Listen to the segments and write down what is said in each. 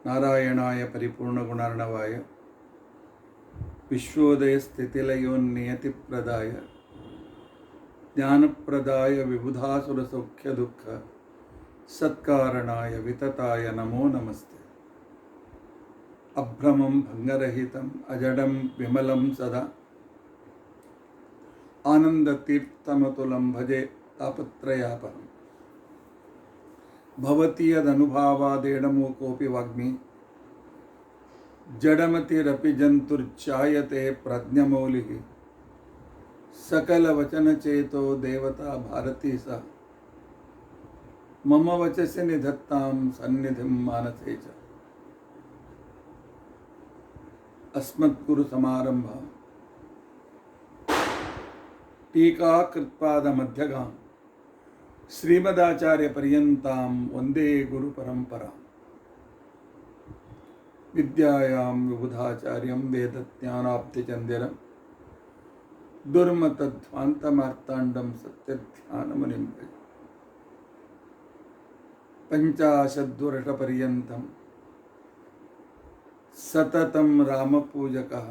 नारायणाय परिपूर्णगुणार्णवाय विश्वोदयस्थितिलयोन्नियतिप्रदाय ज्ञानप्रदाय विबुधासुरसौख्यदुःख सत्कारणाय वितताय नमो नमस्ते। अभ्रमं भंगरहितं अजडं विमलं सदा आनन्दतीर्थमतुलं भजे तापत्रयापहम्। भवति यदनुभावादेडमूकोऽपि वाग्मी जडमतिरपि जन्तुर्जायते प्रज्ञमौलिः। सकलवचनचेतो देवता भारती सा मम वचसि निधत्तां सन्निधिं मानसे च। अस्मद्गुरुसमारम्भां टीकाकृत्पादमध्यगां श्रीमदाचार्यपर्यन्तां वन्दे गुरुपरम्परां। विद्यायां विबुधाचार्यं वेदज्ञानाब्धिचन्दिरं दुर्मतध्वान्तमार्ताण्डं सत्यध्यानमुनिं भजे। पञ्चाशद्वर्षपर्यन्तं सततं रामपूजकः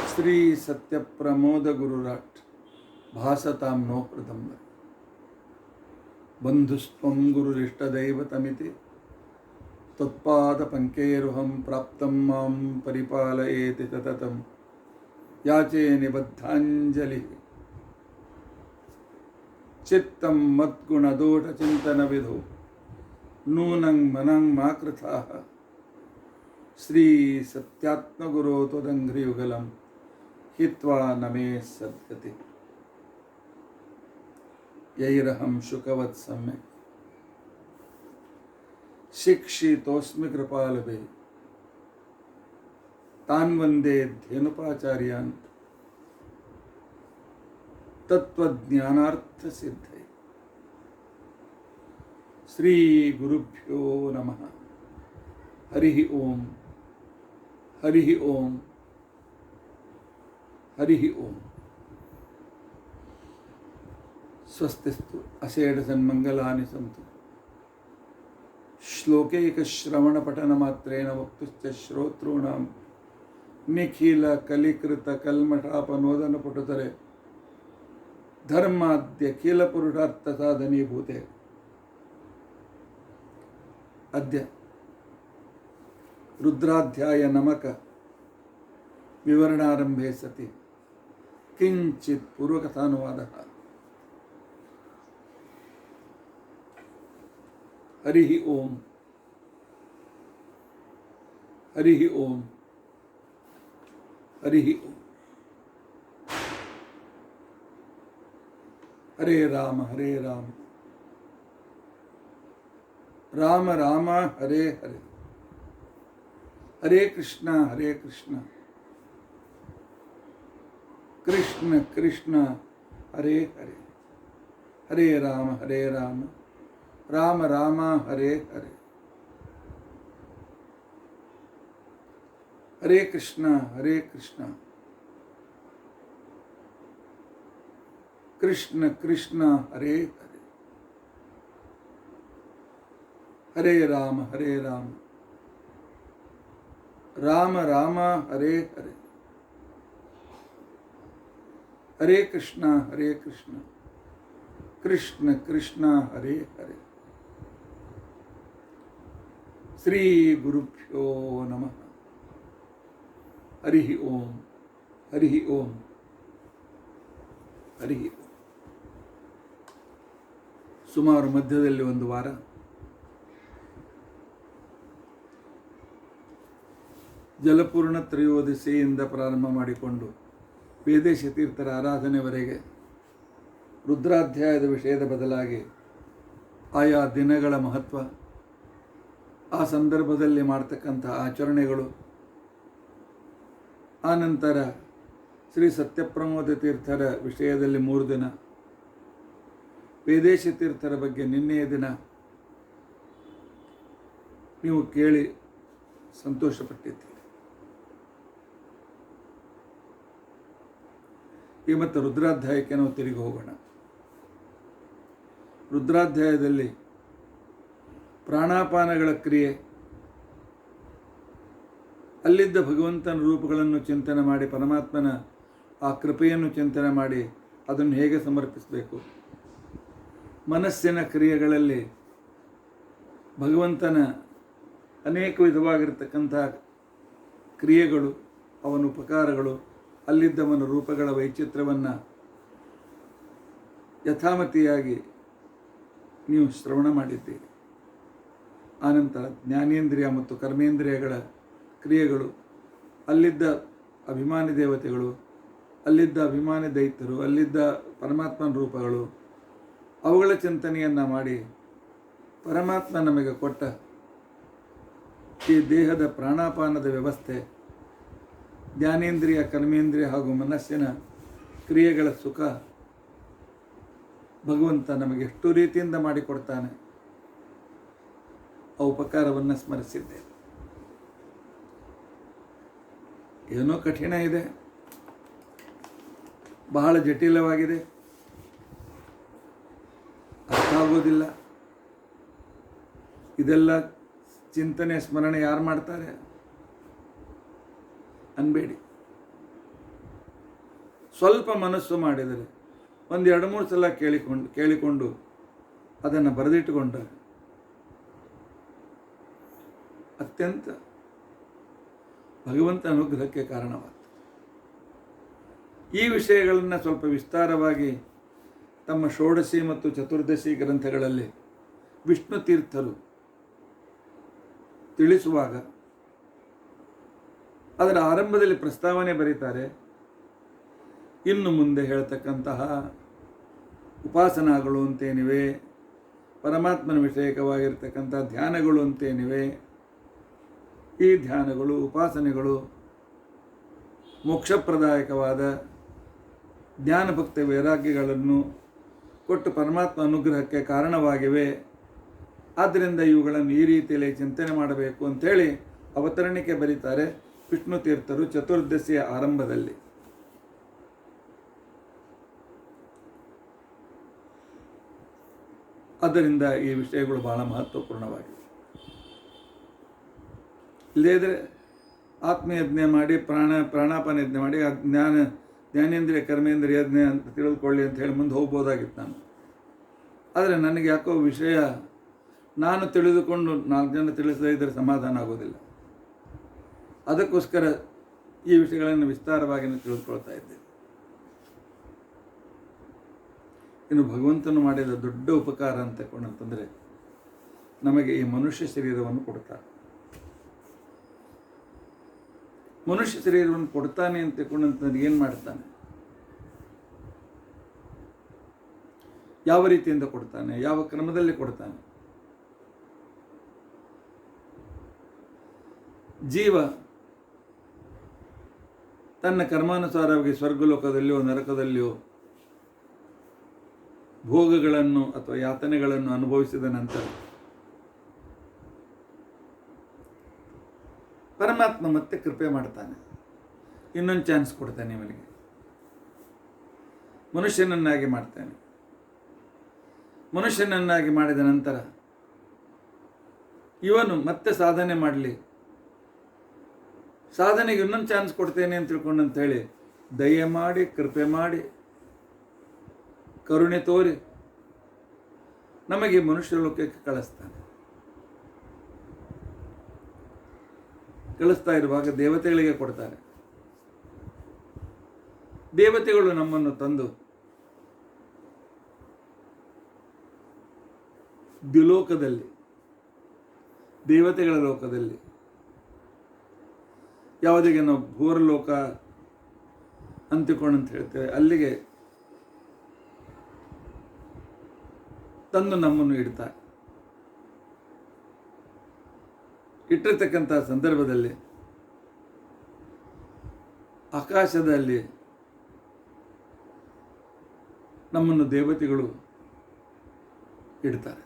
श्री सत्यप्रमोदगुरुराट् भासतां नो हृदम्बर। बन्धुस्त्वं गुरुरिष्टदैवतमिति त्वत्पादपङ्केरुहं प्राप्तं मां परिपालयेति सततं याचे निबद्धाञ्जलिः। चित्तं मद्गुणदोषचिन्तनविधौ नूनं मनं मा कृथाः। श्री सत्यात्मगुरो त्वदङ्घ्रियुगलं हित्वा नमे सद्गतिः। यैरहं शुकवत् सम्यक् शिक्षितोऽस्मि कृपालुभिः तान् वन्दे धेनुपाचार्यान् तत्त्वज्ञानार्थसिद्धये। श्री गुरुभ्यो नमः। हरिः ओम हरिः ओम हरिः ओम। स्वस्तिस्तु अषेढसन्मङ्गलानि सन्तु। श्लोकैकश्रवणपठनमात्रेण वक्तुश्च श्रोतॄणां निखिलकलिकृतकल्मषापनोदनपटुतरे धर्माद्यखिलपुरुषार्थसाधनीभूते। अद्य रुद्राध्याय नमक विवरणारंभे सति किंचित् पूर्वकथानुवादः। हरिः ओम हरिः ओम हरिः ओम। हरे राम राम राम हरे हरे, हरे कृष्ण कृष्ण कृष्ण हरे हरे, हरे राम राम राम हरे हरे, हरे कृष्ण कृष्ण कृष्ण हरे हरे, हरे राम राम राम हरे हरे, हरे कृष्ण कृष्ण कृष्ण हरे हरे। श्री गुरुभ्यो नमः। हरिः ओम हरिः ओम हरिः ओम। ಸುಮಾರು ಮಧ್ಯದಲ್ಲಿ ಒಂದು ವಾರ ಜಲಪೂರ್ಣ ತ್ರಯೋದಶಿಯಿಂದ ಪ್ರಾರಂಭ ಮಾಡಿಕೊಂಡು ವೇದೇಶ ತೀರ್ಥರ ಆರಾಧನೆವರೆಗೆ ರುದ್ರಾಧ್ಯಾಯದ ವಿಷಯದ ಬದಲಾಗಿ ಆಯಾ ದಿನಗಳ ಮಹತ್ವ, ಆ ಸಂದರ್ಭದಲ್ಲಿ ಮಾಡ್ತಕ್ಕಂಥ ಆಚರಣೆಗಳು, ಆನಂತರ ಶ್ರೀ ಸತ್ಯಪ್ರಮೋದ ತೀರ್ಥರ ವಿಷಯದಲ್ಲಿ 3 ದಿನ, ವೇದೇಶ ತೀರ್ಥರ ಬಗ್ಗೆ ನಿನ್ನೆಯ ದಿನ ನೀವು ಕೇಳಿ ಸಂತೋಷಪಟ್ಟಿದ್ದೀರಿ. ಈಗ ಮತ್ತೆ ರುದ್ರಾಧ್ಯಾಯಕ್ಕೆ ನಾವು ತಿರುಗಿ ಹೋಗೋಣ. ರುದ್ರಾಧ್ಯಾಯದಲ್ಲಿ ಪ್ರಾಣಾಪಾನಗಳ ಕ್ರಿಯೆ ಅಲ್ಲಿದ್ದ ಭಗವಂತನ ರೂಪಗಳನ್ನು ಚಿಂತನೆ ಮಾಡಿ ಪರಮಾತ್ಮನ ಆ ಕೃಪೆಯನ್ನು ಚಿಂತನೆ ಮಾಡಿ ಅದನ್ನು ಹೇಗೆ ಸಮರ್ಪಿಸಬೇಕು. ಮನಸ್ಸಿನ ಕ್ರಿಯೆಗಳಲ್ಲಿ ಭಗವಂತನ ಅನೇಕ ವಿಧವಾಗಿರ್ತಕ್ಕಂಥ ಕ್ರಿಯೆಗಳು, ಅವನ ಉಪಕಾರಗಳು, ಅಲ್ಲಿದ್ದವನ ರೂಪಗಳ ವೈಚಿತ್ರ್ಯವನ್ನು ಯಥಾಮತಿಯಾಗಿ ನೀವು ಶ್ರವಣ ಮಾಡಿದ್ದೀರಿ. ಆನಂತರ ಜ್ಞಾನೇಂದ್ರಿಯ ಮತ್ತು ಕರ್ಮೇಂದ್ರಿಯಗಳ ಕ್ರಿಯೆಗಳು, ಅಲ್ಲಿದ್ದ ಅಭಿಮಾನಿ ದೇವತೆಗಳು, ಅಲ್ಲಿದ್ದ ಅಭಿಮಾನಿ ದೈತ್ಯರು, ಅಲ್ಲಿದ್ದ ಪರಮಾತ್ಮನ ರೂಪಗಳು, ಅವುಗಳ ಚಿಂತನೆಯನ್ನು ಮಾಡಿ ಪರಮಾತ್ಮ ನಮಗೆ ಕೊಟ್ಟ ಈ ದೇಹದ ಪ್ರಾಣಾಪಾನದ ವ್ಯವಸ್ಥೆ, ಜ್ಞಾನೇಂದ್ರಿಯ, ಕರ್ಮೇಂದ್ರಿಯ ಹಾಗೂ ಮನಸ್ಸಿನ ಕ್ರಿಯೆಗಳ ಸುಖ ಭಗವಂತ ನಮಗೆ ಎಷ್ಟು ರೀತಿಯಿಂದ ಮಾಡಿಕೊಡ್ತಾನೆ, ಆ ಉಪಕಾರವನ್ನು ಸ್ಮರಿಸಿದ್ದೆ. ಏನೋ ಕಠಿಣ ಇದೆ, ಬಹಳ ಜಟಿಲವಾಗಿದೆ, ಅರ್ಥ ಆಗೋದಿಲ್ಲ. ಇದೆಲ್ಲ ಚಿಂತನೆ ಸ್ಮರಣೆ ಯಾರು ಮಾಡ್ತಾರೆ ಅನ್ಬೇಡಿ. ಸ್ವಲ್ಪ ಮನಸ್ಸು ಮಾಡಿದರೆ ಒಂದು 2-3 ಸಲ ಕೇಳಿಕೊಂಡು ಅದನ್ನು ಬರೆದಿಟ್ಟುಕೊಂಡ್ರೆ ಅತ್ಯಂತ ಭಗವಂತ ಅನುಗ್ರಹಕ್ಕೆ ಕಾರಣವಾಗ್ತದೆ. ಈ ವಿಷಯಗಳನ್ನು ಸ್ವಲ್ಪ ವಿಸ್ತಾರವಾಗಿ ತಮ್ಮ ಷೋಡಶಿ ಮತ್ತು ಚತುರ್ದಶಿ ಗ್ರಂಥಗಳಲ್ಲಿ ವಿಷ್ಣು ತೀರ್ಥರು ತಿಳಿಸುವಾಗ ಅದರ ಆರಂಭದಲ್ಲಿ ಪ್ರಸ್ತಾವನೆ ಬರೀತಾರೆ. ಇನ್ನು ಮುಂದೆ ಹೇಳ್ತಕ್ಕಂತಹ ಉಪಾಸನಾಗಳು ಅಂತೇನಿವೆ, ಪರಮಾತ್ಮನ ವಿಷಯಕವಾಗಿರ್ತಕ್ಕಂಥ ಧ್ಯಾನಗಳು ಅಂತೇನಿವೆ, ಈ ಧ್ಯಾನಗಳು, ಉಪಾಸನೆಗಳು ಮೋಕ್ಷಪ್ರದಾಯಕವಾದ ಜ್ಞಾನಭಕ್ತಿ ವೈರಾಗ್ಯಗಳನ್ನು ಕೊಟ್ಟು ಪರಮಾತ್ಮ ಅನುಗ್ರಹಕ್ಕೆ ಕಾರಣವಾಗಿವೆ. ಆದ್ದರಿಂದ ಇವುಗಳನ್ನು ಈ ರೀತಿಯಲ್ಲಿ ಚಿಂತನೆ ಮಾಡಬೇಕು ಅಂಥೇಳಿ ಅವತರಣಿಕೆ ಬರೀತಾರೆ ವಿಷ್ಣು ತೀರ್ಥರು ಚತುರ್ದಶಿಯ ಆರಂಭದಲ್ಲಿ. ಆದ್ದರಿಂದ ಈ ವಿಷಯಗಳು ಬಹಳ ಮಹತ್ವಪೂರ್ಣವಾಗಿವೆ. ಇಲ್ಲದೇ ಆತ್ಮಯಜ್ಞ ಮಾಡಿ ಪ್ರಾಣಾಪಾನ ಯಜ್ಞ ಮಾಡಿ ಜ್ಞಾನೇಂದ್ರಿಯ ಕರ್ಮೇಂದ್ರಿಯ ಯಜ್ಞ ಅಂತ ತಿಳಿದುಕೊಳ್ಳಿ ಅಂತ ಹೇಳಿ ಮುಂದೆ ಹೋಗ್ಬೋದಾಗಿತ್ತು ನಾನು. ಆದರೆ ನನಗೆ ಯಾಕೋ ವಿಷಯ ನಾನು ತಿಳಿದುಕೊಂಡು 4 ಜನ ತಿಳಿಸದೇ ಇದ್ದರೆ ಸಮಾಧಾನ ಆಗೋದಿಲ್ಲ. ಅದಕ್ಕೋಸ್ಕರ ಈ ವಿಷಯಗಳನ್ನು ವಿಸ್ತಾರವಾಗಿ ತಿಳಿದುಕೊಳ್ತಾ ಇದ್ದೇನೆ. ಇನ್ನು ಭಗವಂತನು ಮಾಡಿದ ದೊಡ್ಡ ಉಪಕಾರ ಅಂತಂದರೆ ನಮಗೆ ಈ ಮನುಷ್ಯ ಶರೀರವನ್ನು ಕೊಡ್ತಾರೆ. ಮನುಷ್ಯ ಶರೀರವನ್ನು ಕೊಡ್ತಾನೆ ಅಂತ ತಿಳ್ಕೊಂಡಂತಂದ್ರೆ ಏನು ಮಾಡ್ತಾನೆ, ಯಾವ ರೀತಿಯಿಂದ ಕೊಡ್ತಾನೆ, ಯಾವ ಕ್ರಮದಲ್ಲಿ ಕೊಡ್ತಾನೆ. ಜೀವ ತನ್ನ ಕರ್ಮಾನುಸಾರವಾಗಿ ಸ್ವರ್ಗಲೋಕದಲ್ಲಿಯೋ ನರಕದಲ್ಲಿಯೋ ಭೋಗಗಳನ್ನು ಅಥವಾ ಯಾತನೆಗಳನ್ನು ಅನುಭವಿಸಿದ ನಂತರ ಪರಮಾತ್ಮ ಮತ್ತೆ ಕೃಪೆ ಮಾಡ್ತಾನೆ, ಇನ್ನೊಂದು ಚಾನ್ಸ್ ಕೊಡ್ತಾನೆ, ಇವನಿಗೆ ಮನುಷ್ಯನನ್ನಾಗಿ ಮಾಡ್ತಾನೆ. ಮನುಷ್ಯನನ್ನಾಗಿ ಮಾಡಿದ ನಂತರ ಇವನು ಮತ್ತೆ ಸಾಧನೆ ಮಾಡಲಿ, ಸಾಧನೆಗೆ ಇನ್ನೊಂದು ಚಾನ್ಸ್ ಕೊಡ್ತೇನೆ ಅಂತ ತಿಳ್ಕೊಂಡಂತೇಳಿ ದಯೆ ಮಾಡಿ, ಕೃಪೆ ಮಾಡಿ, ಕರುಣೆ ತೋರಿ ನಮಗೆ ಮನುಷ್ಯ ಲೋಕಕ್ಕೆ ಕಳಿಸ್ತಾ ಇರುವಾಗ ದೇವತೆಗಳಿಗೆ ಕೊಡ್ತಾರೆ. ದೇವತೆಗಳು ನಮ್ಮನ್ನು ತಂದು ದ್ಯುಲೋಕದಲ್ಲಿ, ದೇವತೆಗಳ ಲೋಕದಲ್ಲಿ, ಯಾವುದಿಗೆ ನಾವು ಭೂರಲೋಕ ಅಂತಿಕೊಂಡಂತ ಹೇಳ್ತೇವೆ, ಅಲ್ಲಿಗೆ ತಂದು ನಮ್ಮನ್ನು ಇಡ್ತಾರೆ. ಇಟ್ಟಿರ್ತಕ್ಕಂಥ ಸಂದರ್ಭದಲ್ಲಿ ಆಕಾಶದಲ್ಲಿ ನಮ್ಮನ್ನು ದೇವತೆಗಳು ಇಡ್ತಾರೆ.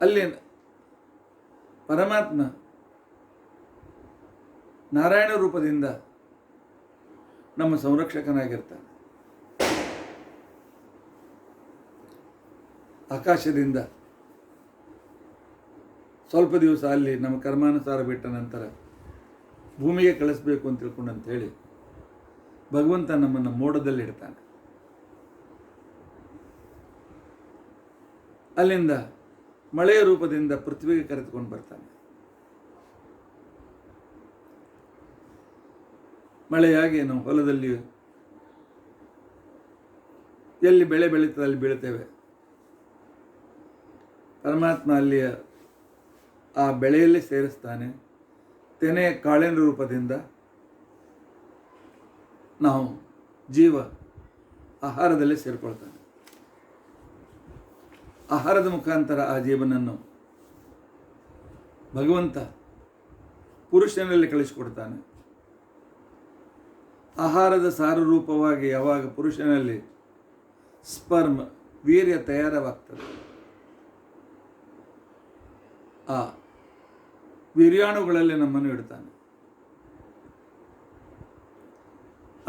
ಅಲ್ಲಿ ಪರಮಾತ್ಮ ನಾರಾಯಣ ರೂಪದಿಂದ ನಮ್ಮ ಸಂರಕ್ಷಕನಾಗಿರ್ತಾನೆ. ಆಕಾಶದಿಂದ ಸ್ವಲ್ಪ ದಿವಸ ಅಲ್ಲಿ ನಮ್ಮ ಕರ್ಮಾನುಸಾರ ಬಿಟ್ಟ ನಂತರ ಭೂಮಿಗೆ ಕಳಿಸ್ಬೇಕು ಅಂತ ತಿಳ್ಕೊಂಡು ಅಂತ ಹೇಳಿ ಭಗವಂತ ನಮ್ಮನ್ನು ಮೋಡದಲ್ಲಿ ಇಡ್ತಾನೆ. ಅಲ್ಲಿಂದ ಮಳೆಯ ರೂಪದಿಂದ ಪೃಥ್ವಿಗೆ ಕರೆದುಕೊಂಡು ಬರ್ತಾನೆ. ಮಳೆಯಾಗಿ ನಾವು ಹೊಲದಲ್ಲಿ ಎಲ್ಲಿ ಬೆಳೆ ಬೆಳೀತದೆ ಅಲ್ಲಿ ಬೀಳ್ತೇವೆ. ಪರಮಾತ್ಮ ಅಲ್ಲಿಯ ಆ ಬೆಳೆಯಲ್ಲಿ ಸೇರಿಸ್ತಾನೆ. ತೆನೆ ಕಾಳಿನ ರೂಪದಿಂದ ನಾವು ಜೀವ ಆಹಾರದಲ್ಲಿ ಸೇರಿಕೊಳ್ತಾನೆ. ಆಹಾರದ ಮುಖಾಂತರ ಆ ಜೀವನನ್ನು ಭಗವಂತ ಪುರುಷನಲ್ಲಿ ಕಳಿಸಿಕೊಡ್ತಾನೆ. ಆಹಾರದ ಸಾರರೂಪವಾಗಿ ಯಾವಾಗ ಪುರುಷನಲ್ಲಿ ಸ್ಪರ್ಮ್ ವೀರ್ಯ ತಯಾರವಾಗ್ತದೆ, ಆ ವೀರ್ಯಾಣುಗಳಲ್ಲಿ ನಮ್ಮನ್ನು ಇಡ್ತಾನೆ.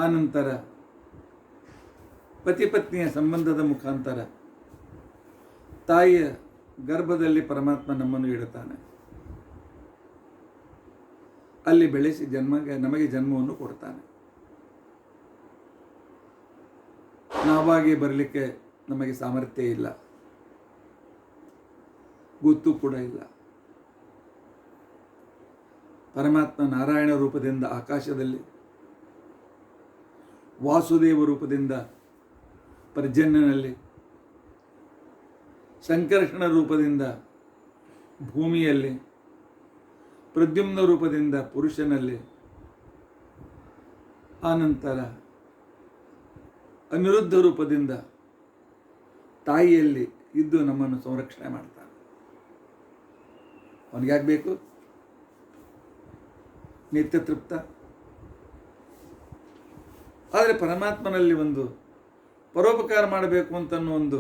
ಆನಂತರ ಪತಿ ಪತ್ನಿಯ ಸಂಬಂಧದ ಮುಖಾಂತರ ತಾಯಿಯ ಗರ್ಭದಲ್ಲಿ ಪರಮಾತ್ಮ ನಮ್ಮನ್ನು ಇಡುತ್ತಾನೆ. ಅಲ್ಲಿ ಬೆಳೆಸಿ ನಮಗೆ ಜನ್ಮವನ್ನು ಕೊಡ್ತಾನೆ. ನಾವಾಗಿ ಬರಲಿಕ್ಕೆ ನಮಗೆ ಸಾಮರ್ಥ್ಯ ಇಲ್ಲ, ಗೊತ್ತು ಕೂಡ ಇಲ್ಲ. ಪರಮಾತ್ಮ ನಾರಾಯಣ ರೂಪದಿಂದ ಆಕಾಶದಲ್ಲಿ, ವಾಸುದೇವ ರೂಪದಿಂದ ಪರ್ಜನ್ಯನಲ್ಲಿ, ಸಂಕರ್ಷಣ ರೂಪದಿಂದ ಭೂಮಿಯಲ್ಲಿ, ಪ್ರದ್ಯುಮ್ನ ರೂಪದಿಂದ ಪುರುಷನಲ್ಲಿ, ಆನಂತರ ಅನಿರುದ್ಧ ರೂಪದಿಂದ ತಾಯಿಯಲ್ಲಿ ಇದ್ದು ನಮ್ಮನ್ನು ಸಂರಕ್ಷಣೆ ಮಾಡ್ತಾನೆ. ಅವನಿಗೆ ಆಗಬೇಕು ನಿತ್ಯ ತೃಪ್ತ. ಆದರೆ ಪರಮಾತ್ಮನಲ್ಲಿ ಒಂದು ಪರೋಪಕಾರ ಮಾಡಬೇಕು ಅಂತನ್ನೋ ಒಂದು,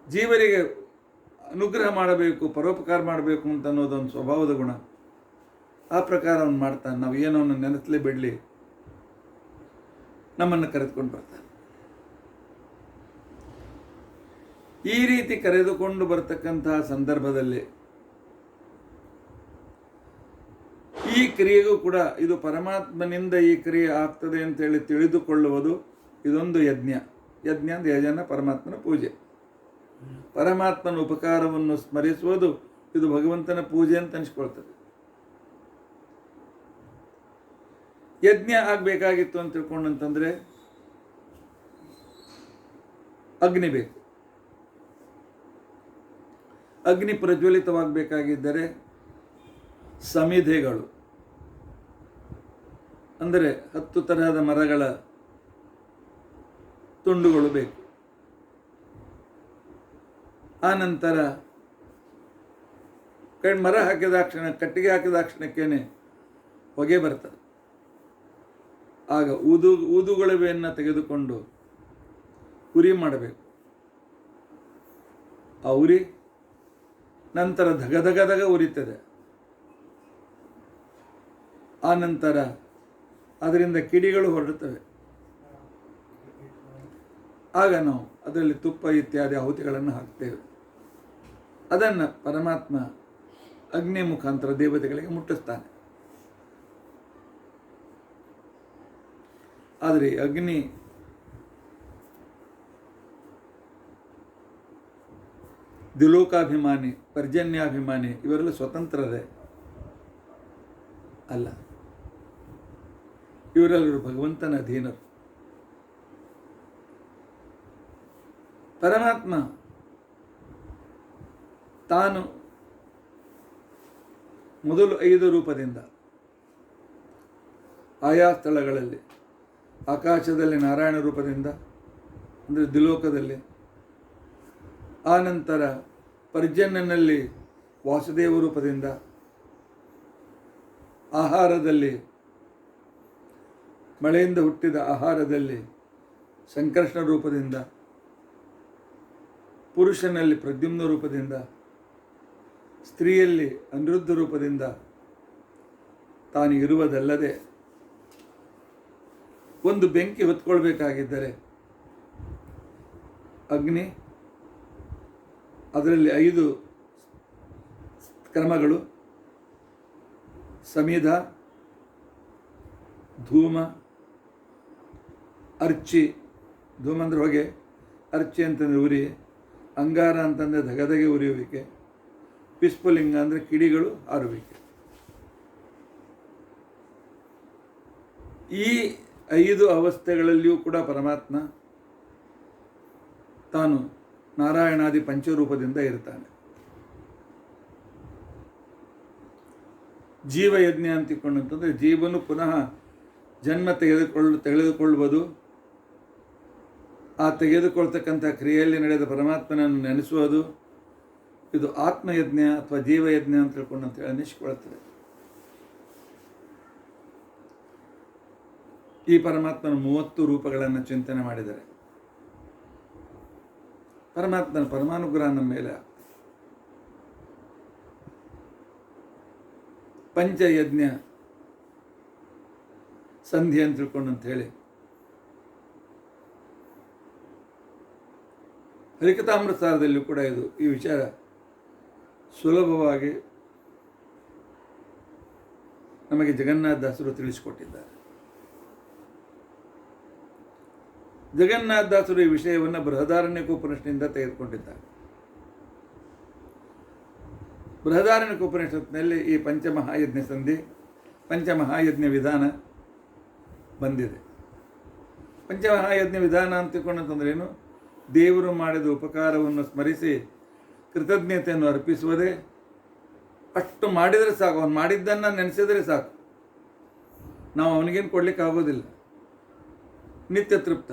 ಜೀವರಿಗೆ ಅನುಗ್ರಹ ಮಾಡಬೇಕು, ಪರೋಪಕಾರ ಮಾಡಬೇಕು ಅಂತ ಅನ್ನೋದೊಂದು ಸ್ವಭಾವದ ಗುಣ. ಆ ಪ್ರಕಾರ ಅವನು ಮಾಡ್ತಾನೆ. ನಾವು ಏನೋ ಅವನು ನೆನೆಸಲೇ ಬಿಡಲಿ, ನಮ್ಮನ್ನು ಕರೆದುಕೊಂಡು ಬರ್ತಾನೆ. ಈ ರೀತಿ ಕರೆದುಕೊಂಡು ಬರ್ತಕ್ಕಂತಹ ಸಂದರ್ಭದಲ್ಲಿ ಈ ಕ್ರಿಯೆಗೂ ಕೂಡ ಇದು ಪರಮಾತ್ಮನಿಂದ ಈ ಕ್ರಿಯೆ ಆಗ್ತದೆ ಅಂತೇಳಿ ತಿಳಿದುಕೊಳ್ಳುವುದು ಇದೊಂದು ಯಜ್ಞ. ಯಜ್ಞ ಅಂದರೆ ಯಜನ, ಪರಮಾತ್ಮನ ಪೂಜೆ. ಪರಮಾತ್ಮನ ಉಪಕಾರವನ್ನು ಸ್ಮರಿಸುವುದು ಇದು ಭಗವಂತನ ಪೂಜೆ ಅಂತ ಅನಿಸ್ಕೊಳ್ತದೆ. ಯಜ್ಞ ಆಗಬೇಕಾಗಿತ್ತು ಅಂತ ತಿಳ್ಕೊಂಡಂತಂದರೆ ಅಗ್ನಿ ಬೇಕು. ಅಗ್ನಿ ಪ್ರಜ್ವಲಿತವಾಗಬೇಕಾಗಿದ್ದರೆ ಸಮಿಧೆಗಳು ಅಂದರೆ 10 ತರಹದ ಮರಗಳ ತುಂಡುಗಳು ಬೇಕು. ಆನಂತರ ಮರ ಹಾಕಿದಾಕ್ಷಣ, ಕಟ್ಟಿಗೆ ಹಾಕಿದಾಕ್ಷಣಕ್ಕೇನೆ ಹೊಗೆ ಬರ್ತದೆ. ಆಗ ಊದುಗೊಳವೆಯನ್ನು ತೆಗೆದುಕೊಂಡು ಉರಿ ಮಾಡಬೇಕು. ಆ ಉರಿ ನಂತರ ಧಗಧಗಧಗ ಉರಿತದೆ. ಆ ನಂತರ ಅದರಿಂದ ಕಿಡಿಗಳು ಹೊರಡುತ್ತವೆ. ಆಗ ನಾವು ಅದರಲ್ಲಿ ತುಪ್ಪ ಇತ್ಯಾದಿ ಆಹುತಿಗಳನ್ನು ಹಾಕ್ತೇವೆ. ಅದನ್ನು ಪರಮಾತ್ಮ ಅಗ್ನಿ ಮುಖಾಂತರ ದೇವತೆಗಳಿಗೆ ಮುಟ್ಟಿಸ್ತಾನೆ. ಆದರೆ ಅಗ್ನಿ ದ್ವಿಲೋಕಾಭಿಮಾನಿ, ಪರ್ಜನ್ಯಾಭಿಮಾನಿ ಇವರೆಲ್ಲ ಸ್ವತಂತ್ರರೇ ಅಲ್ಲ. ಇವರೆಲ್ಲರೂ ಭಗವಂತನ ಅಧೀನರು. ಪರಮಾತ್ಮ ತಾನು ಮೊದಲು 5 ರೂಪದಿಂದ ಆಯಾ ಸ್ಥಳಗಳಲ್ಲಿ, ಆಕಾಶದಲ್ಲಿ ನಾರಾಯಣ ರೂಪದಿಂದ ಅಂದರೆ ದ್ವಿಲೋಕದಲ್ಲಿ, ಆನಂತರ ಪರ್ಜನ್ಯನಲ್ಲಿ ವಾಸುದೇವ ರೂಪದಿಂದ, ಆಹಾರದಲ್ಲಿ ಮಳೆಯಿಂದ ಹುಟ್ಟಿದ ಆಹಾರದಲ್ಲಿ ಸಂಕರ್ಷಣ ರೂಪದಿಂದ, ಪುರುಷನಲ್ಲಿ ಪ್ರದ್ಯುಮ್ನ ರೂಪದಿಂದ, ಸ್ತ್ರೀಯಲ್ಲಿ ಅನಿರುದ್ಧ ರೂಪದಿಂದ ತಾನು ಇರುವುದಲ್ಲದೆ ಒಂದು ಬೆಂಕಿ ಹೊತ್ಕೊಳ್ಬೇಕಾಗಿದ್ದರೆ ಅಗ್ನಿ, ಅದರಲ್ಲಿ 5 ಕ್ರಮಗಳು: ಸಮಿಧ, ಧೂಮ, ಅರ್ಚಿ. ಧೂಮ ಅಂದರೆ ಹೊಗೆ, ಅರ್ಚಿ ಅಂತಂದರೆ ಉರಿ, ಅಂಗಾರ ಅಂತಂದರೆ ಧಗಧಗೆ ಉರಿಯುವಿಕೆ, ವಿಸ್ಫುಲಿಂಗ ಅಂದರೆ ಕಿಡಿಗಳು ಹಾರುವಿಕೆ. ಈ 5 ಅವಸ್ಥೆಗಳಲ್ಲಿಯೂ ಕೂಡ ಪರಮಾತ್ಮ ತಾನು ನಾರಾಯಣಾದಿ ಪಂಚರೂಪದಿಂದ ಇರ್ತಾನೆ. ಜೀವಯಜ್ಞ ಅಂತಿಕೊಂಡಂತಂದರೆ ಜೀವನು ಪುನಃ ಜನ್ಮ ತೆಗೆದುಕೊಳ್ಳುವುದು, ಆ ತೆಗೆದುಕೊಳ್ತಕ್ಕಂಥ ಕ್ರಿಯೆಯಲ್ಲಿ ನಡೆದ ಪರಮಾತ್ಮನನ್ನು ನೆನೆಸುವುದು, ಇದು ಆತ್ಮಯಜ್ಞ ಅಥವಾ ಜೀವಯಜ್ಞ ಅಂತ ತಿಳ್ಕೊಂಡಂತೇಳಿ ಅನ್ನಿಸಿಕೊಳ್ಳುತ್ತದೆ. ಈ ಪರಮಾತ್ಮನ 30 ರೂಪಗಳನ್ನು ಚಿಂತನೆ ಮಾಡಿದರೆ ಪರಮಾತ್ಮನ ಪರಮಾನುಗ್ರಹ ನಮ್ಮ ಮೇಲೆ ಪಂಚಯಜ್ಞ ಸಂಧಿ ಅಂತ ತಿಳ್ಕೊಂಡಂತ ಹೇಳಿ ಹರಿಕಥಾಮೃತಸಾರದಲ್ಲೂ ಕೂಡ ಈ ವಿಚಾರ ಸುಲಭವಾಗಿ ನಮಗೆ ಜಗನ್ನಾಥದಾಸರು ತಿಳಿಸಿಕೊಟ್ಟಿದ್ದಾರೆ. ಜಗನ್ನಾಥದಾಸರು ಈ ವಿಷಯವನ್ನು ಬೃಹದಾರಣ್ಯಕೋಪನಿಷತ್ತಿನಿಂದ ತೆಗೆದುಕೊಂಡಿದ್ದಾರೆ. ಬೃಹದಾರಣ್ಯಕೋಪನಿಷತ್ತಿನಲ್ಲಿ ಈ ಪಂಚಮಹಾಯಜ್ಞ ಸಂಧಿ, ಪಂಚಮಹಾಯಜ್ಞ ವಿಧಾನ ಬಂದಿದೆ. ಪಂಚಮಹಾಯಜ್ಞ ವಿಧಾನ ಅಂತ ತಿಳ್ಕೊಂಡಂತಂದ್ರೇನು? ದೇವರು ಮಾಡಿದ ಉಪಕಾರವನ್ನು ಸ್ಮರಿಸಿ ಕೃತಜ್ಞತೆಯನ್ನು ಅರ್ಪಿಸುವುದೇ. ಅಷ್ಟು ಮಾಡಿದರೆ ಸಾಕು, ಅವನು ಮಾಡಿದ್ದನ್ನು ನೆನೆಸಿದರೆ ಸಾಕು. ನಾವು ಅವನಿಗೇನು ಕೊಡ್ಲಿಕ್ಕೆ ಆಗೋದಿಲ್ಲ. ನಿತ್ಯ ತೃಪ್ತ,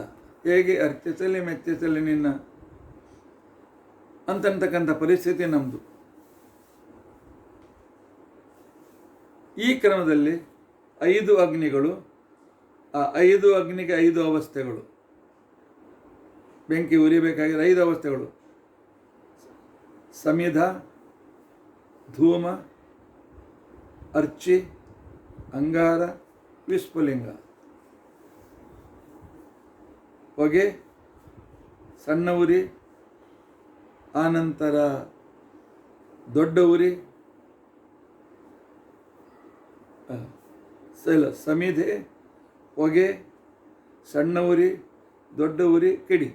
ಹೇಗೆ ಅರ್ಚಿಸಲಿ ಮೆಚ್ಚಿಸಲಿ ನಿನ್ನ ಅಂತಕ್ಕಂಥ ಪರಿಸ್ಥಿತಿ ನಮ್ಮದು. ಈ ಕ್ರಮದಲ್ಲಿ 5 ಅಗ್ನಿಗಳು, ಆ 5 ಅಗ್ನಿಗೆ 5 ಅವಸ್ಥೆಗಳು, ಬೆಂಕಿ ಉರಿಬೇಕಾಗಿರೋ 5 ಅವಸ್ಥೆಗಳು: ಸಮಿಧ, ಧೂಮ, ಅರ್ಚಿ, ಅಂಗಾರ, ವಿಸ್ಫುಲಿಂಗ. ಹೊಗೆ, ಸಣ್ಣ ಉರಿ, ಆನಂತರ ದೊಡ್ಡ ಉರಿ, ಸಮಿಧೆ, ಹೊಗೆ, ಸಣ್ಣ ಉರಿ, ದೊಡ್ಡ ಉರಿ, ಕಿಡಿ.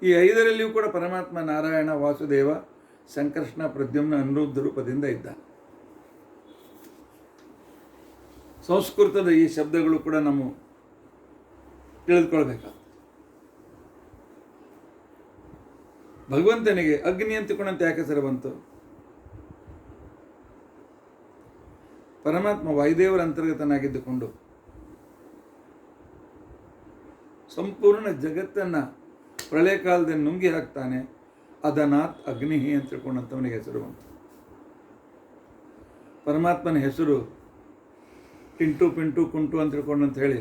ಈ 5ರಲ್ಲಿಯೂ ಕೂಡ ಪರಮಾತ್ಮ ನಾರಾಯಣ, ವಾಸುದೇವ, ಸಂಕರ್ಷಣ, ಪ್ರದ್ಯುಮ್ನ, ಅನಿರುದ್ಧ ರೂಪದಿಂದ ಇದ್ದಾನೆ. ಸಂಸ್ಕೃತದ ಈ ಶಬ್ದಗಳು ಕೂಡ ನಾವು ತಿಳಿದುಕೊಳ್ಬೇಕಾಗ್ತದೆ. ಭಗವಂತನಿಗೆ ಅಗ್ನಿ ಅಂತಕೊಂಡಂತೆ ಯಾಕೆ ಹೆಸರು ಬಂತು? ಪರಮಾತ್ಮ ವಾಯುದೇವರ ಅಂತರ್ಗತನಾಗಿದ್ದುಕೊಂಡು ಸಂಪೂರ್ಣ ಜಗತ್ತನ್ನು ಪ್ರಳಯ ಕಾಲದಲ್ಲಿ ನುಂಗಿ ಹಾಕ್ತಾನೆ. ಅದನಾಥ್ ಅಗ್ನಿ ಅಂತ ತಿಳ್ಕೊಂಡಂಥವನಿಗೆ ಹೆಸರು ಬಂತು. ಪರಮಾತ್ಮನ ಹೆಸರು ಟಿಂಟು ಪಿಂಟು ಕುಂಟು ಅಂತ ತಿಳ್ಕೊಂಡಂತ ಹೇಳಿ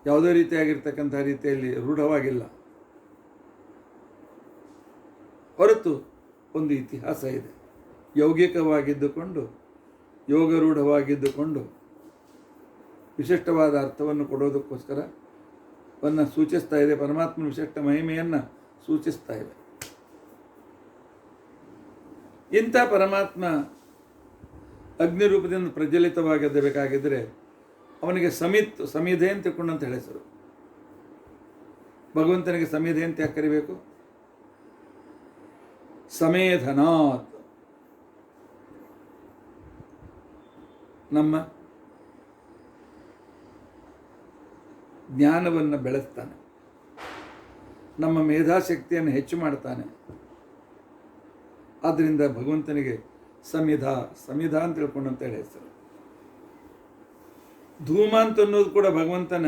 ಯಾವುದೇ ರೀತಿಯಾಗಿರ್ತಕ್ಕಂಥ ರೀತಿಯಲ್ಲಿ ರೂಢವಾಗಿಲ್ಲ. ಹೊರತು ಒಂದು ಇತಿಹಾಸ ಇದೆ. ಯೌಗಿಕವಾಗಿದ್ದುಕೊಂಡು, ಯೋಗರೂಢವಾಗಿದ್ದುಕೊಂಡು ವಿಶಿಷ್ಟವಾದ ಅರ್ಥವನ್ನು ಕೊಡೋದಕ್ಕೋಸ್ಕರ ವನ್ನು ಸೂಚಿಸ್ತಾ ಇದೆ. ಪರಮಾತ್ಮನ ವಿಶಿಷ್ಟ ಮಹಿಮೆಯನ್ನು ಸೂಚಿಸ್ತಾ ಇದೆ. ಇಂಥ ಪರಮಾತ್ಮ ಅಗ್ನಿ ರೂಪದಿಂದ ಪ್ರಜ್ವಲಿತವಾಗಿರಬೇಕಾಗಿದ್ದರೆ ಅವನಿಗೆ ಸಮಿಧೆ ಅಂತ ತಿಳ್ಕೊಂಡಂತ ಹೆಸರು. ಭಗವಂತನಿಗೆ ಸಮಿಧೆ ಅಂತ ಯಾಕೆ ಕರಿಬೇಕು? ಸಮೇಧನಾಥ್, ನಮ್ಮ ಜ್ಞಾನವನ್ನು ಬೆಳೆಸ್ತಾನೆ, ನಮ್ಮ ಮೇಧಾಶಕ್ತಿಯನ್ನು ಹೆಚ್ಚು ಮಾಡ್ತಾನೆ. ಆದ್ದರಿಂದ ಭಗವಂತನಿಗೆ ಸಮಿಧ ಅಂತ ತಿಳ್ಕೊಂಡಂತ ಹೇಳಿ ಹೆಸರು. ಧೂಮ ಅಂತ ಅನ್ನೋದು ಕೂಡ ಭಗವಂತನ